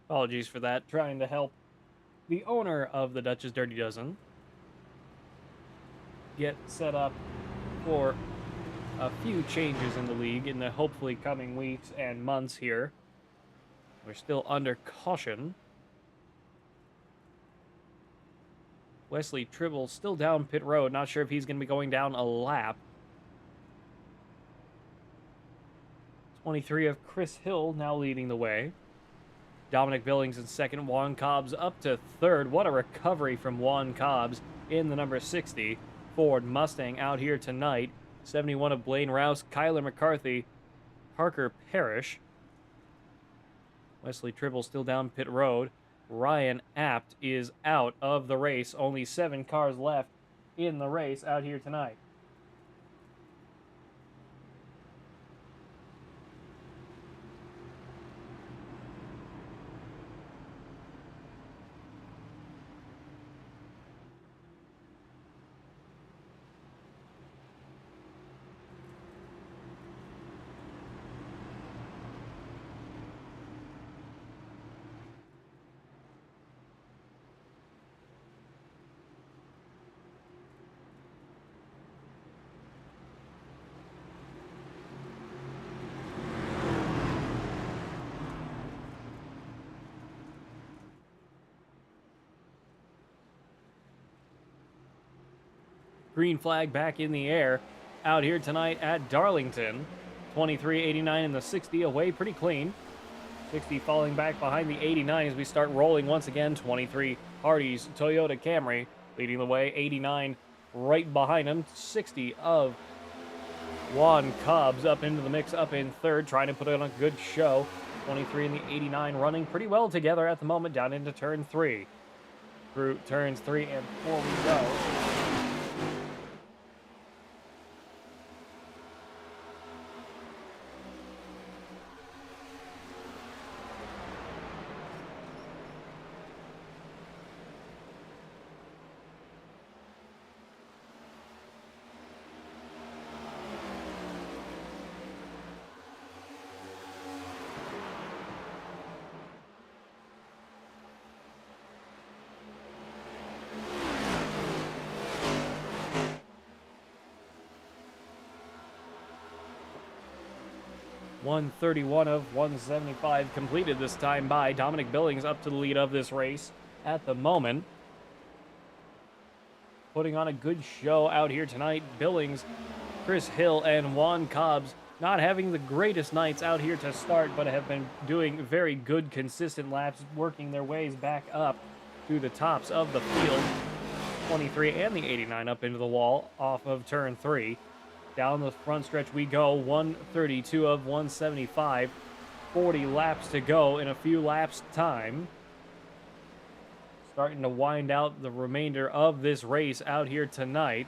Apologies for that. Trying to help the owner of the Dutch's Dirty Dozen get set up for a few changes in the league in the hopefully coming weeks and months here. We're still under caution. Wesley Tribble still down pit road. Not sure if he's going to be going down a lap. 23 of Chris Hill now leading the way. Dominic Billings in second. Juan Cobbs up to third. What a recovery from Juan Cobbs in the number 60 Ford Mustang out here tonight. 71 of Blaine Rouse, Kyler McCarthy, Parker Parrish. Wesley Tribble still down pit road. Ryan Apt is out of the race. Only 7 cars left in the race out here tonight. Green flag back in the air out here tonight at Darlington. 23.89 in the 60 away pretty clean. 60 falling back behind the 89 as we start rolling once again. 23 Hardy's Toyota Camry leading the way. 89 right behind him. 60 of Juan Cobbs up into the mix, up in third, trying to put on a good show. 23 and the 89 running pretty well together at the moment down into turn 3. Through turns 3 and 4 we go. .131 of 175 completed this time by Dominic Billings up to the lead of this race at the moment. Putting on a good show out here tonight. Billings, Chris Hill, and Juan Cobbs not having the greatest nights out here to start, but have been doing very good, consistent laps, working their ways back up to the tops of the field. 23 and the 89 up into the wall off of turn 3. Down the front stretch we go, 132 of 175. 40 laps to go in a few laps' time. Starting to wind out the remainder of this race out here tonight.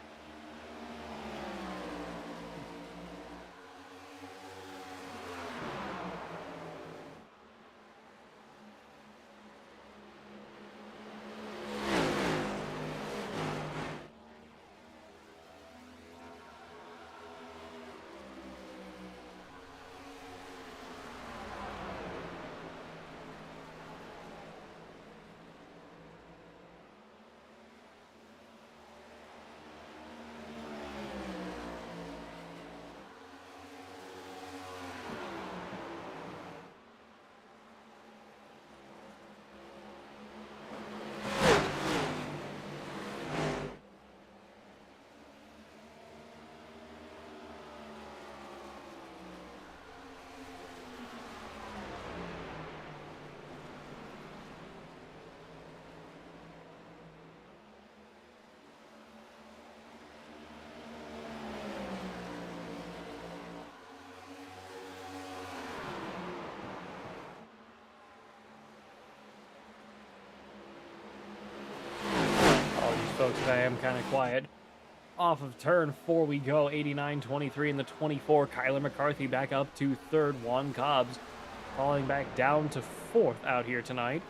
Folks, I am kind of quiet. Off of turn 4 we go. 89, 23, and the 24. Kyler McCarthy back up to third. Juan Cobbs falling back down to fourth out here tonight.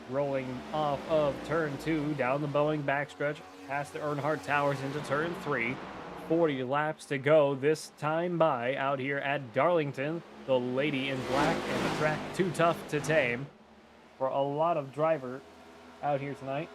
Rolling off of turn 2, down the Boeing backstretch, past the Earnhardt Towers into turn 3. 140 laps to go this time by out here at Darlington. The lady in black and the track too tough to tame for a lot of driver out here tonight.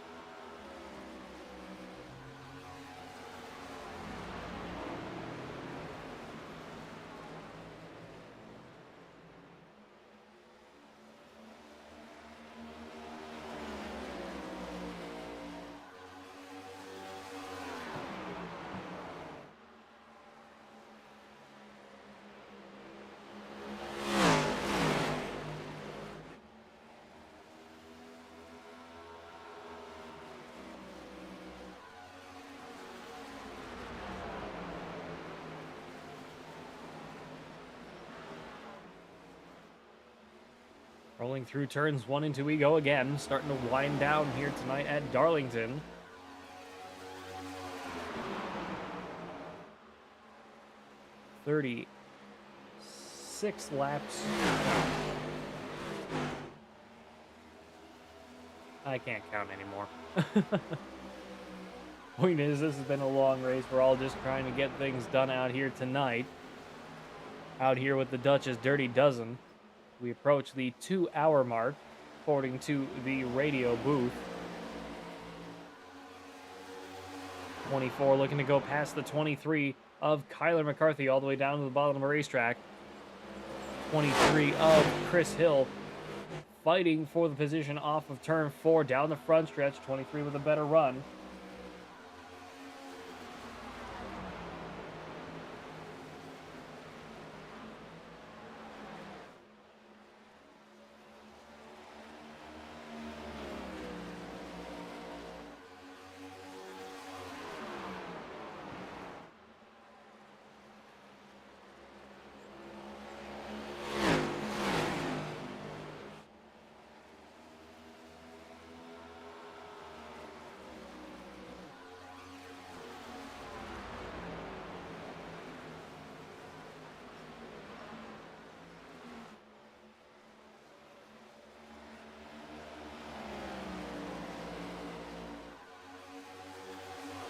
Rolling through turns 1 and 2 we go again, starting to wind down here tonight at Darlington. $36 laps. I can't count anymore. Point is, this has been a long race. We're all just trying to get things done out here tonight. Out here with the Dutch's Dirty Dozen. We approach the 2-hour mark, according to the radio booth. 24 looking to go past the 23 of Kyler McCarthy all the way down to the bottom of the racetrack. 23 of Chris Hill fighting for the position off of turn 4 down the front stretch. 23 with a better run.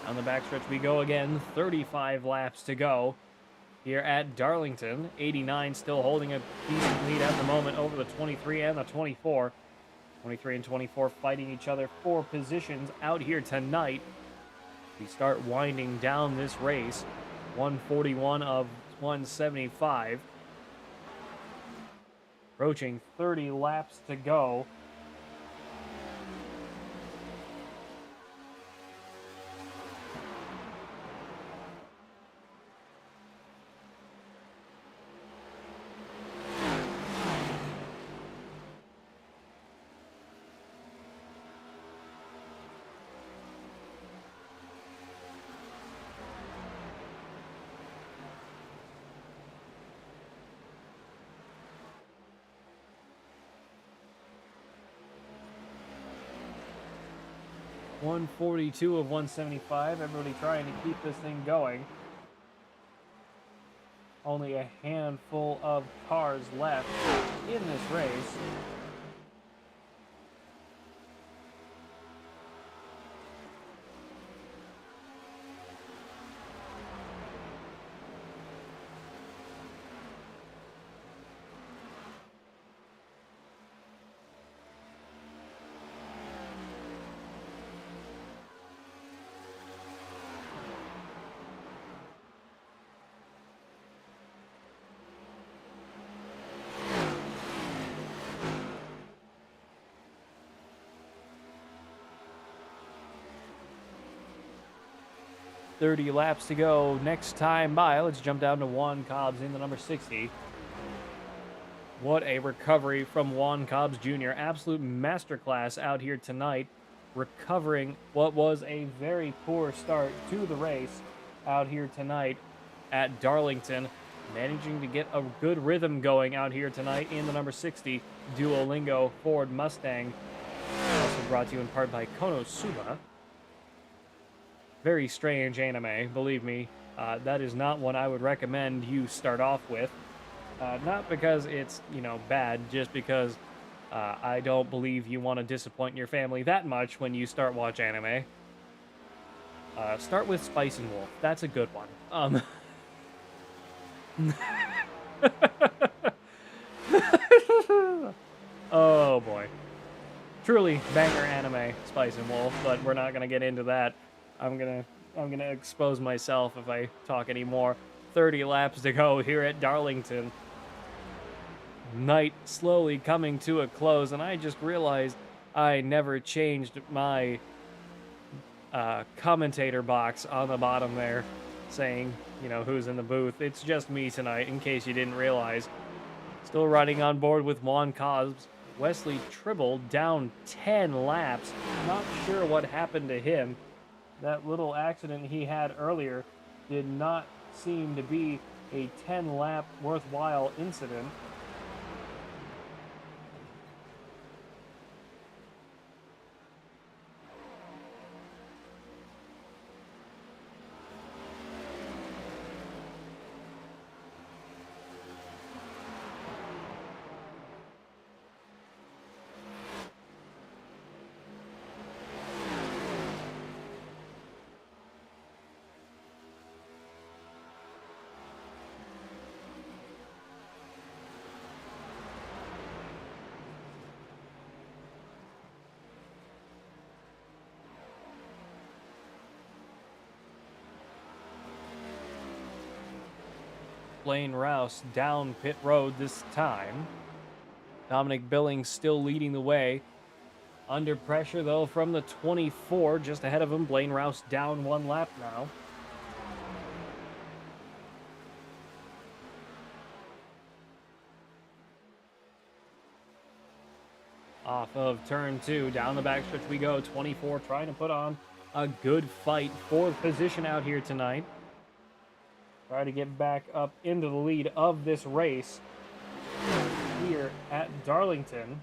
On the backstretch we go again, 35 laps to go here at Darlington. 89 still holding a decent lead at the moment over the 23 and the 24. 23 and 24 fighting each other for positions out here tonight. We start winding down this race. 141 of 175. Approaching 30 laps to go. .142 of 175. Everybody trying to keep this thing going. Only a handful of cars left in this race. .30 laps to go next time by. Let's jump down to Juan Cobbs in the number 60. What a recovery from Juan Cobbs Jr. Absolute masterclass out here tonight, recovering what was a very poor start to the race out here tonight at Darlington. Managing to get a good rhythm going out here tonight in the number 60 Duolingo Ford Mustang. Also brought to you in part by Konosuba. Very strange anime, believe me. That is not one I would recommend you start off with. Not because it's, bad, just because I don't believe you want to disappoint your family that much when you start watch anime. Start with Spice and Wolf. That's a good one. Oh boy. Truly banger anime, Spice and Wolf, but we're not gonna get into that. I'm gonna expose myself if I talk anymore. 30 laps to go here at Darlington. Night slowly coming to a close, and I just realized I never changed my commentator box on the bottom there saying, you know, who's in the booth. It's just me tonight, in case you didn't realize. Still riding on board with Juan Cobbs. Wesley Tribble down 10 laps. Not sure what happened to him. That little accident he had earlier did not seem to be a 10-lap worthwhile incident. Blaine Rouse down pit road this time. Dominic Billings still leading the way. Under pressure, though, from the 24, just ahead of him. Blaine Rouse down 1 lap now. Off of turn 2, down the backstretch we go. 24 trying to put on a good fight for position out here tonight. Try to get back up into the lead of this race here at Darlington.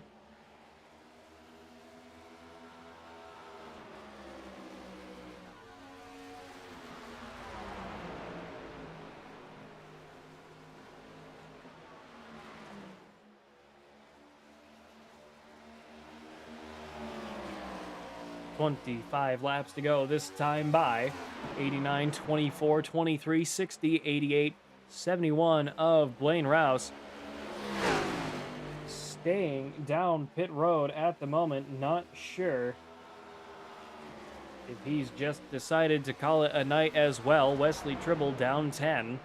.25 laps to go, this time by 89, 24, 23, 60, 88, 71 of Blaine Rouse. Staying down pit road at the moment, not sure if he's just decided to call it a night as well. Wesley Tribble down 10.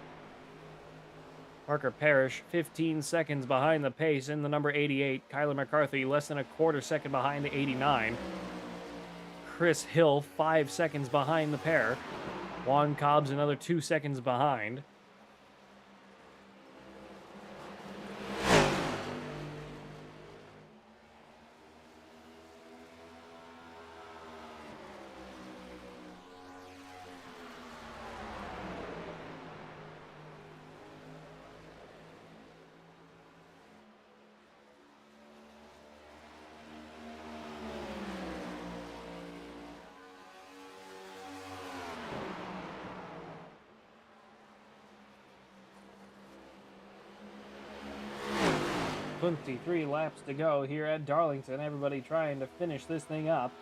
Parker Parrish 15 seconds behind the pace in the number 88. Kyler McCarthy less than a quarter second behind the 89. Chris Hill 5 seconds behind the pair. Juan Cobbs another 2 seconds behind. .23 laps to go here at Darlington. Everybody trying to finish this thing up.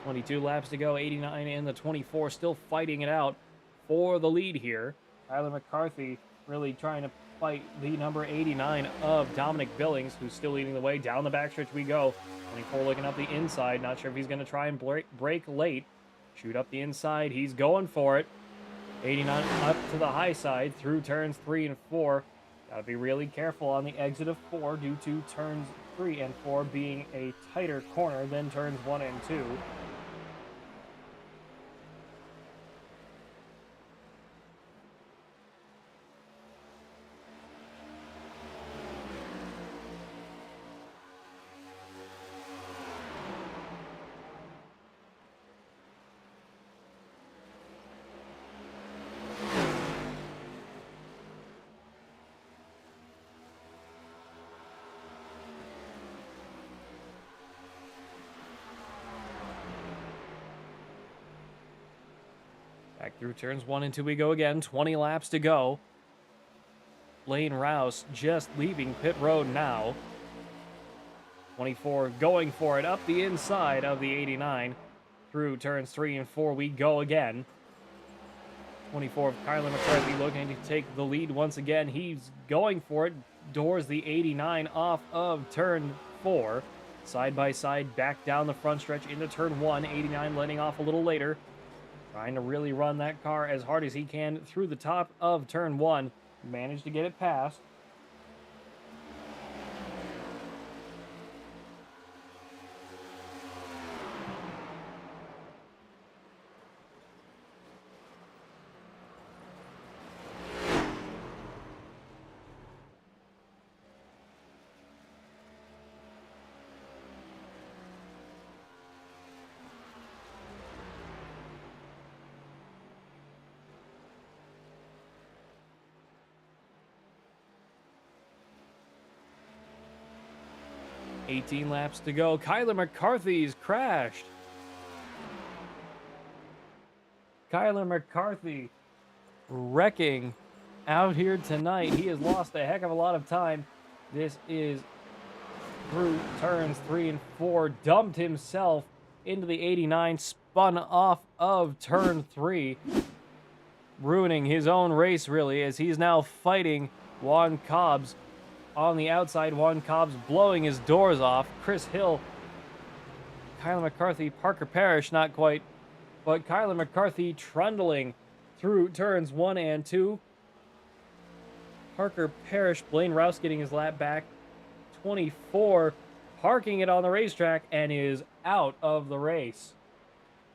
.22 laps to go, 89 in the 24, still fighting it out for the lead here. Tyler McCarthy really trying to fight the number 89 of Dominic Billings, who's still leading the way. Down the backstretch we go. 24 looking up the inside, not sure if he's going to try and break late. Shoot up the inside, he's going for it. 89 up to the high side through turns 3 and 4. Gotta be really careful on the exit of 4 due to turns 3 and 4 being a tighter corner than turns 1 and 2. Back through turns 1 and 2 we go again. 20 laps to go. Lane Rouse just leaving pit road now. 24 going for it up the inside of the 89. Through turns 3 and 4 we go again. 24 of Kyler McCarthy looking to take the lead once again. He's going for it. Doors the 89 off of turn 4. Side by side back down the front stretch into turn 1. 89 letting off a little later. Trying to really run that car as hard as he can through the top of turn 1. Managed to get it past. $18 laps to go. Kyler McCarthy's crashed. Kyler McCarthy wrecking out here tonight. He has lost a heck of a lot of time. This is through turns 3 and 4. Dumped himself into the 89. Spun off of turn 3. Ruining his own race, really, as he's now fighting Juan Cobbs on the outside. Juan Cobbs blowing his doors off. Chris Hill, Kyler McCarthy, Parker Parrish, not quite, but Kyler McCarthy trundling through turns 1 and 2. Parker Parrish, Blaine Rouse getting his lap back. 24, parking it on the racetrack and is out of the race.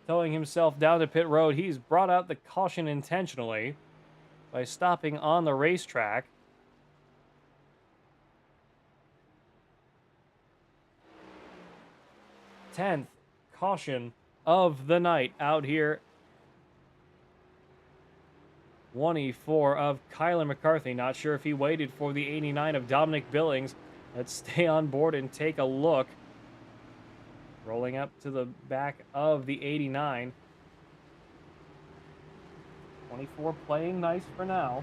Towing himself down to pit road. He's brought out the caution intentionally by stopping on the racetrack. 10th caution of the night out here. 24 of Kyler McCarthy. Not sure if he waited for the 89 of Dominic Billings. Let's stay on board and take a look. Rolling up to the back of the 89. 24 playing nice for now.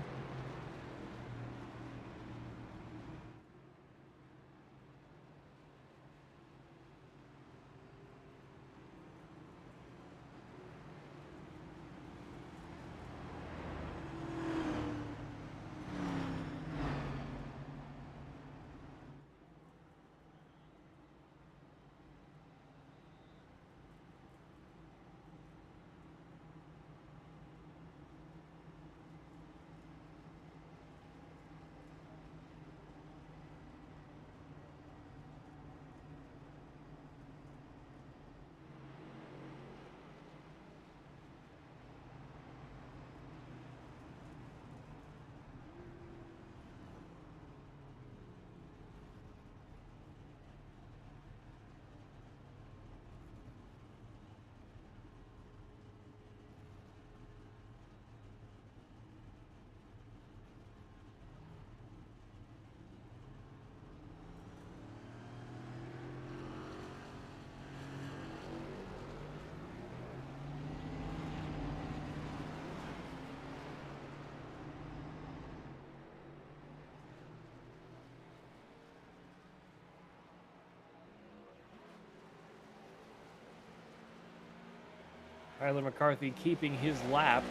Kyler McCarthy keeping his lap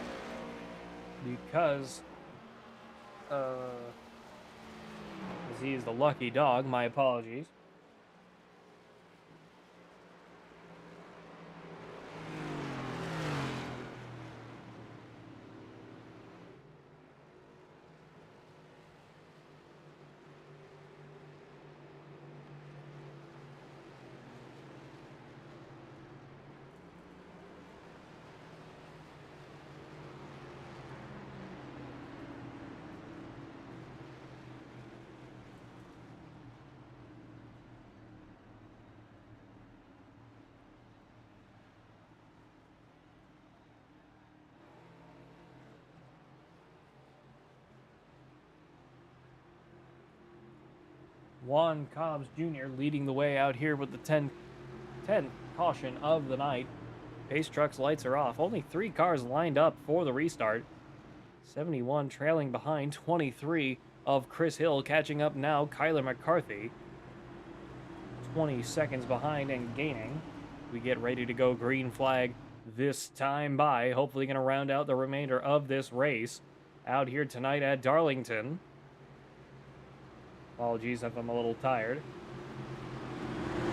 because he is the lucky dog. My apologies. Juan Cobbs Jr. leading the way out here with the 10th caution of the night. Pace Truck's lights are off. Only 3 cars lined up for the restart. 71 trailing behind 23 of Chris Hill, catching up now Kyler McCarthy. 20 seconds behind and gaining. We get ready to go green flag this time by. Hopefully going to round out the remainder of this race out here tonight at Darlington. Apologies if I'm a little tired.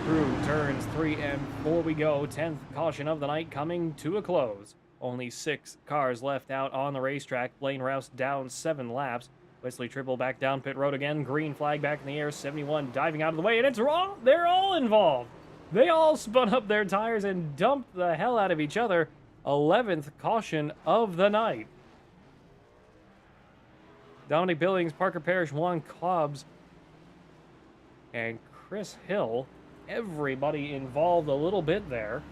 Through turns 3 and 4 we go. 10th caution of the night coming to a close. Only 6 cars left out on the racetrack. Blaine Rouse down 7 laps. Wesley Triple back down pit road again. Green flag back in the air. 71 diving out of the way, and it's wrong. They're all involved. They all spun up their tires and dumped the hell out of each other. 11th caution of the night. Dominic Billings, Parker Parrish, Juan Cobbs, and Chris Hill. Everybody involved a little bit there.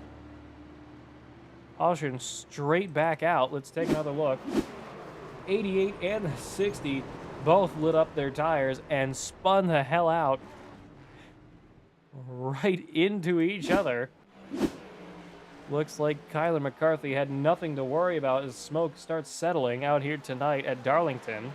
Caution straight back out. Let's take another look. 88 and 60 both lit up their tires and spun the hell out right into each other. Looks like Kyler McCarthy had nothing to worry about as smoke starts settling out here tonight at Darlington.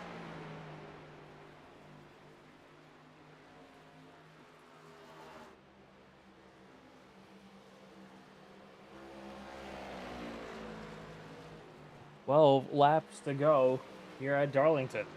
Well, laps to go here at Darlington.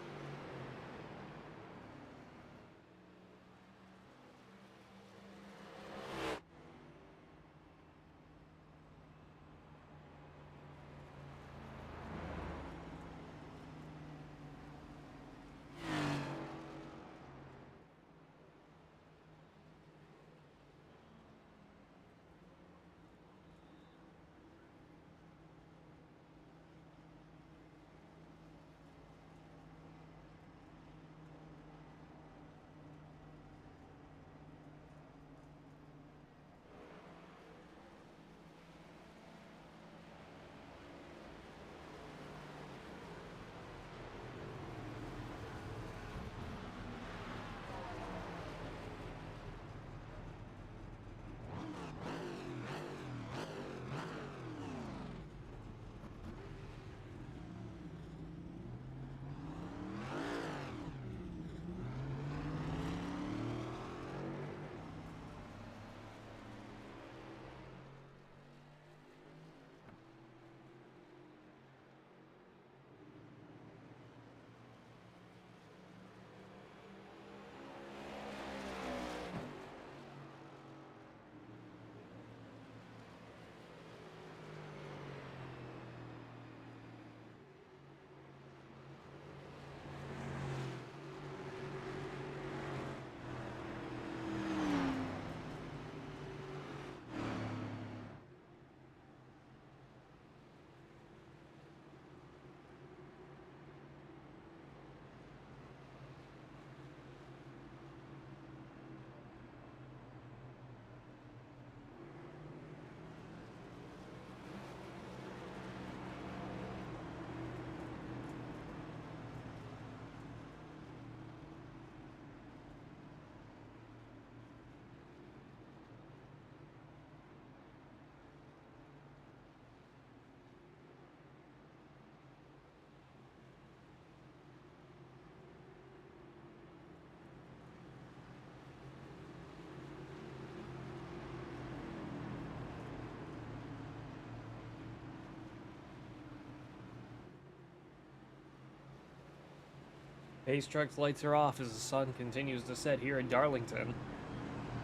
Pace Truck's lights are off as the sun continues to set here in Darlington.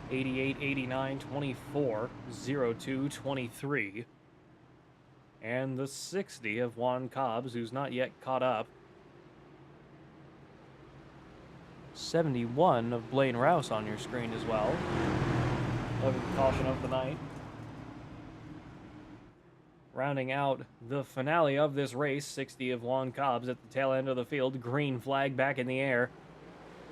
88, 89, 24, 02, 23. And the 60 of Juan Cobbs, who's not yet caught up. 71 of Blaine Rouse on your screen as well. 11th caution of the night. Rounding out the finale of this race, 60 of Juan Cobbs at the tail end of the field. Green flag back in the air.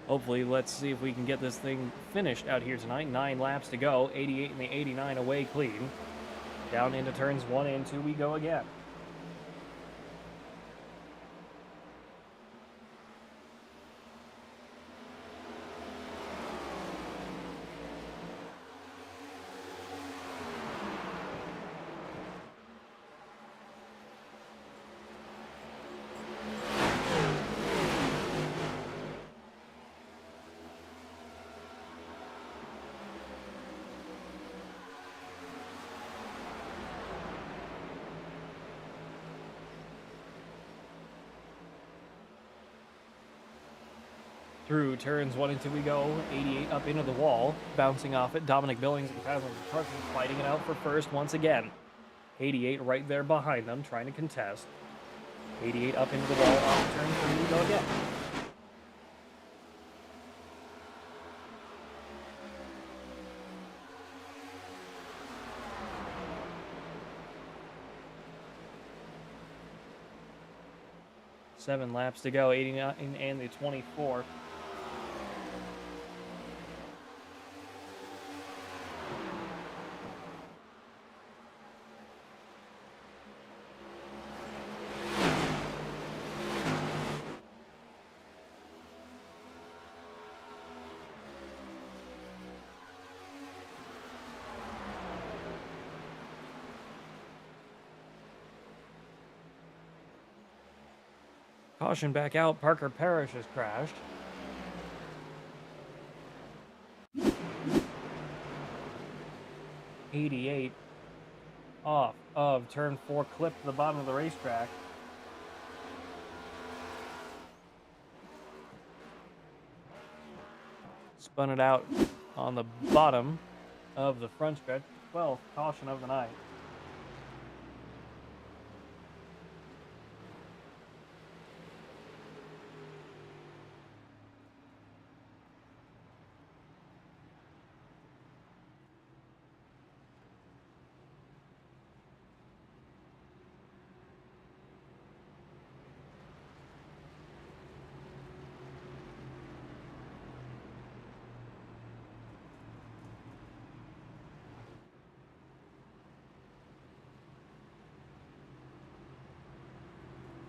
Hopefully, let's see if we can get this thing finished out here tonight. 9 laps to go. 88 and the 89 away clean. Down into turns 1 and 2 we go again. Through turns 1 and 2 we go. 88 up into the wall, bouncing off it. Dominic Billings and Tyler McCarthy fighting it out for first once again. 88 right there behind them, trying to contest. 88 up into the wall, off turn 3 we go again. Seven laps to go, 89 and the 24. Caution back out. Parker Parrish has crashed. '88 off of turn 4, clipped to the bottom of the racetrack. Spun it out on the bottom of the front stretch. 12th caution of the night.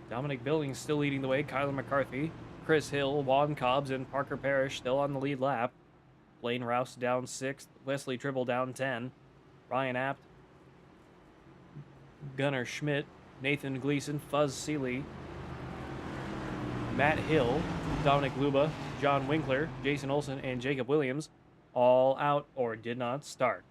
Dominic Billings still leading the way. Kyler McCarthy, Chris Hill, Juan Cobbs, and Parker Parrish still on the lead lap. Blaine Rouse down 6th. Wesley Tribble down 10. Ryan Apt, Gunnar Schmidt, Nathan Gleason, Fuzz Seeley, Matt Hill, Dominic Luba, John Winkler, Jason Olson, and Jacob Williams all out or did not start.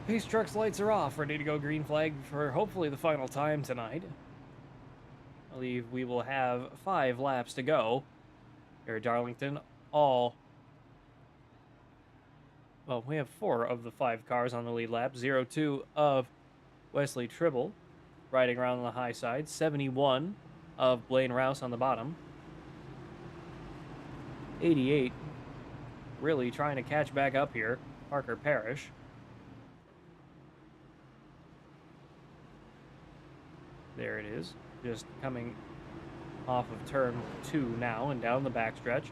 Pace Truck's lights are off, ready to go green flag for hopefully the final time tonight. I believe we will have 5 laps to go here at Darlington. Well, we have 4 of the 5 cars on the lead lap. 02 of Wesley Tribble riding around on the high side. 71 of Blaine Rouse on the bottom. 88 really trying to catch back up here. Parker Parrish. There it is, just coming off of turn 2 now and down the backstretch.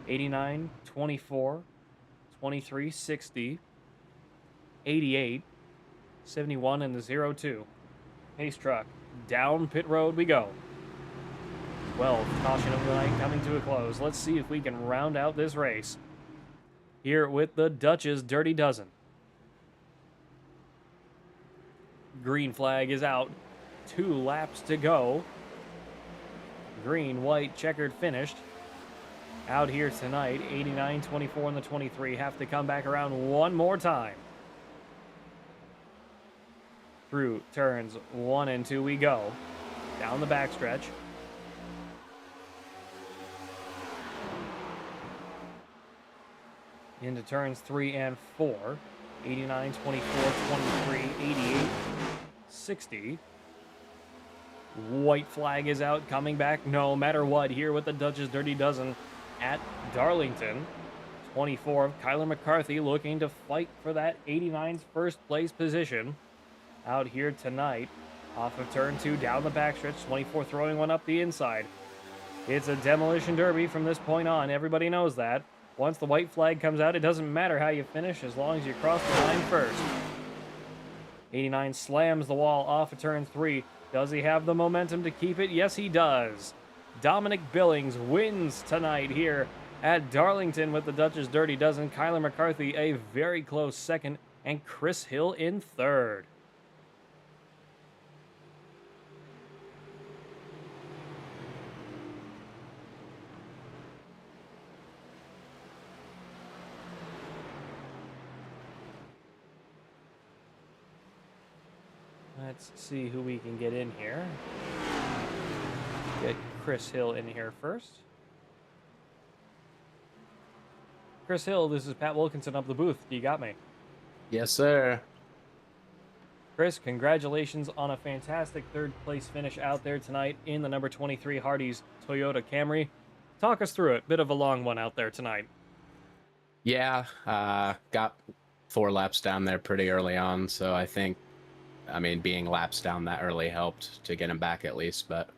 89, 24, 23, 60, 88, 71, and the 02. Pace Truck, down pit road we go. 12, caution of the night coming to a close. Let's see if we can round out this race here with the Dutch's Dirty Dozen. Green flag is out. 2 laps to go. Green, white, checkered, finished. Out here tonight, 89, 24, and the 23 have to come back around one more time. Through turns 1 and 2 we go. Down the backstretch. Into turns 3 and 4. 89, 24, 23, 88, 60. White flag is out, coming back no matter what here with the Dutch's Dirty Dozen at Darlington. 24, Kyler McCarthy looking to fight for that 89's first place position. Out here tonight, off of turn 2, down the backstretch, 24 throwing one up the inside. It's a demolition derby from this point on, everybody knows that. Once the white flag comes out, it doesn't matter how you finish as long as you cross the line first. 89 slams the wall off of turn 3. Does he have the momentum to keep it? Yes, he does. Dominic Billings wins tonight here at Darlington with the Dutch's Dirty Dozen. Kyler McCarthy a very close second, and Chris Hill in third. Let's see who we can get in here. Get Chris Hill in here first. Chris Hill, this is Pat Wilkinson up the booth. You got me? Yes, sir. Chris, congratulations on a fantastic third place finish out there tonight in the number 23 Hardee's Toyota Camry. Talk us through it. Bit of a long one out there tonight. Yeah, got 4 laps down there pretty early on, so I think, being laps down that early helped to get him back at least, but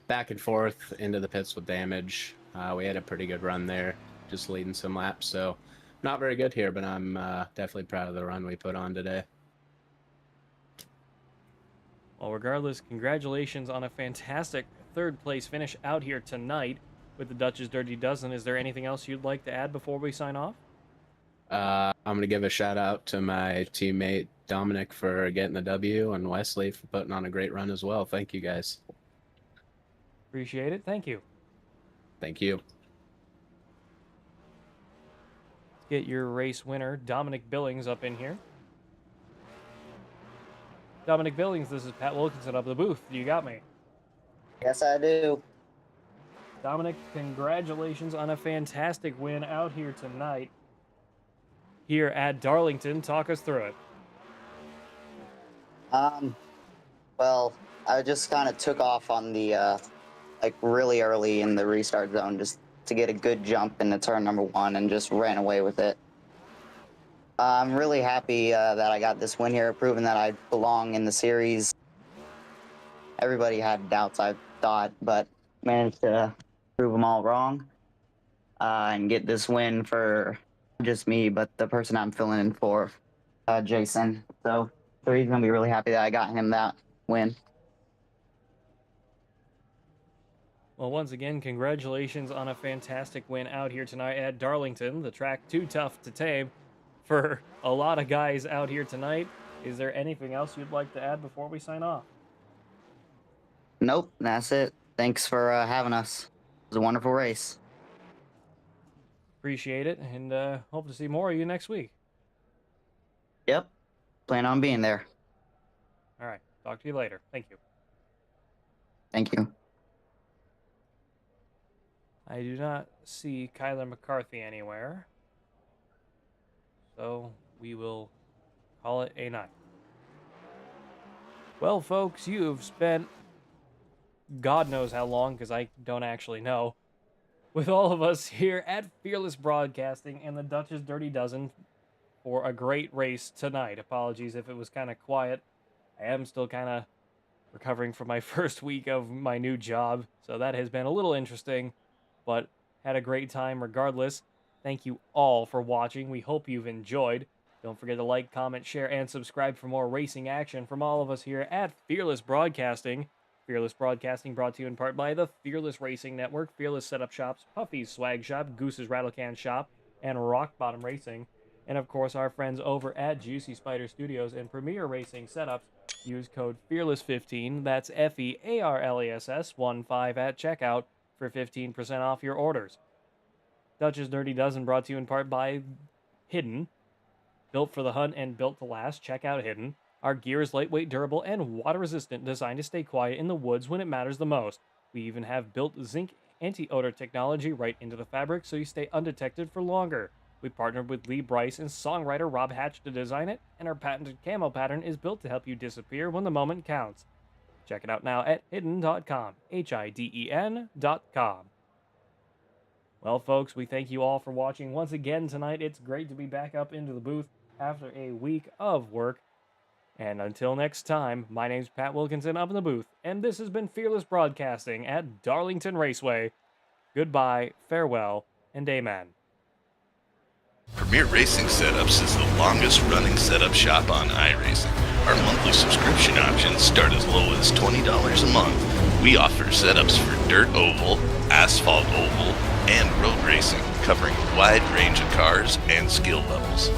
back and forth into the pits with damage. We had a pretty good run there, just leading some laps, so not very good here, but I'm definitely proud of the run we put on today. Well, regardless, congratulations on a fantastic third place finish out here tonight with the Dutch's Dirty Dozen. Is there anything else you'd like to add before we sign off? I'm going to give a shout out to my teammate Dominic for getting the W and Wesley for putting on a great run as well. Thank you, guys. Appreciate it. Thank you. Thank you. Let's get your race winner, Dominic Billings, up in here. Dominic Billings, this is Pat Wilkinson up the booth. You got me? Yes, I do. Dominic, congratulations on a fantastic win out here tonight here at Darlington. Talk us through it. Well, I just kind of took off on the, really early in the restart zone just to get a good jump into turn number 1 and just ran away with it. I'm really happy that I got this win here, proving that I belong in the series. Everybody had doubts, I thought, but managed to prove them all wrong and get this win for not just me, but the person I'm filling in for, Jason. So he's going to be really happy that I got him that win. Well, once again, congratulations on a fantastic win out here tonight at Darlington. The track too tough to tame for a lot of guys out here tonight. Is there anything else you'd like to add before we sign off? Nope, that's it. Thanks for having us. It was a wonderful race. Appreciate it, and hope to see more of you next week. Yep, plan on being there. All right, talk to you later. Thank you. Thank you. I do not see Kyler McCarthy anywhere, so we will call it a night. Well, folks, you have spent God knows how long, because I don't actually know, with all of us here at Fearless Broadcasting and the Dutch's Dirty Dozen for a great race tonight. Apologies if it was kind of quiet. I am still kind of recovering from my first week of my new job, so that has been a little interesting, but had a great time regardless. Thank you all for watching. We hope you've enjoyed. Don't forget to like, comment, share, and subscribe for more racing action from all of us here at Fearless Broadcasting. Fearless Broadcasting brought to you in part by the Fearless Racing Network, Fearless Setup Shops, Puffy's Swag Shop, Goose's Rattle Can Shop, and Rock Bottom Racing. And of course, our friends over at Juicy Spider Studios and Premier Racing Setups Use code FEARLESS15, that's FEARLESS 15 at checkout for 15% off your orders. Dutch's Dirty Dozen brought to you in part by Hidden. Built for the hunt and built to last, check out Hidden. Our gear is lightweight, durable, and water-resistant, designed to stay quiet in the woods when it matters the most. We even have built zinc anti-odor technology right into the fabric so you stay undetected for longer. We partnered with Lee Bryce and songwriter Rob Hatch to design it, and our patented camo pattern is built to help you disappear when the moment counts. Check it out now at hidden.com, HIDEN.com. Well, folks, we thank you all for watching once again tonight. It's great to be back up into the booth after a week of work. And until next time, my name's Pat Wilkinson up in the booth, and this has been Fearless Broadcasting at Darlington Raceway. Goodbye, farewell, and amen. Premier Racing Setups is the longest running setup shop on iRacing. Our monthly subscription options start as low as $20 a month. We offer setups for dirt oval, asphalt oval, and road racing, covering a wide range of cars and skill levels.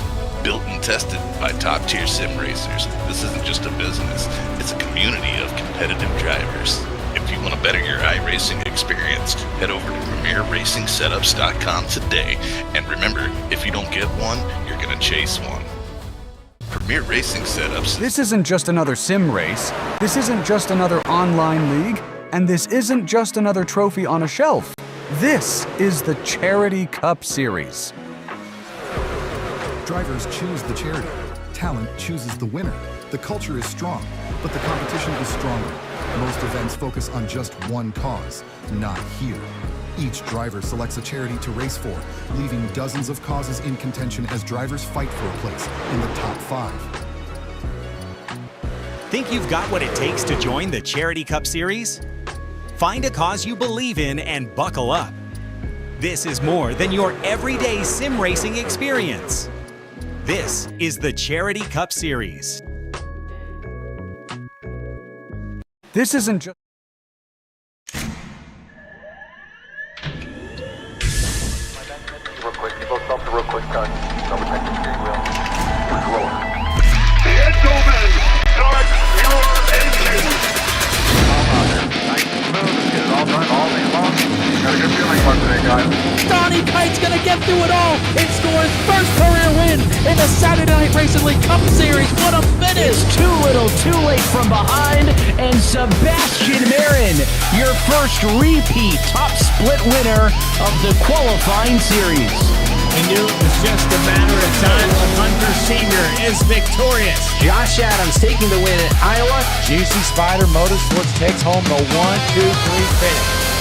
Built and tested by top-tier sim racers, this isn't just a business, it's a community of competitive drivers. If you want to better your iRacing experience, head over to PremierRacingSetups.com today. And remember, if you don't get one, you're going to chase one. Premier Racing Setups. This isn't just another sim race, this isn't just another online league, and this isn't just another trophy on a shelf. This is the Charity Cup Series. Drivers choose the charity. Talent chooses the winner. The culture is strong, but the competition is stronger. Most events focus on just one cause, not here. Each driver selects a charity to race for, leaving dozens of causes in contention as drivers fight for a place in the top 5. Think you've got what it takes to join the Charity Cup Series? Find a cause you believe in and buckle up. This is more than your everyday sim racing experience. This is the Charity Cup Series. This isn't just... Real quick, you both stop the real quick cut. Double check the steering wheel. Control. Gentlemen, start your engines. All out there. Nice and smooth. Get it all done all day long. Got a good feeling about today, guys. Donnie Kite's gonna get through it all and score his first career win in the Saturday Night Racing League Cup Series. What a finish! It's too little, too late from behind, and Sebastian Marin, your first repeat top split winner of the qualifying series. We knew it was just a matter of time when Hunter Sr. is victorious. Josh Adams taking the win at Iowa. Juicy Spider Motorsports takes home the 1-2-3 finish.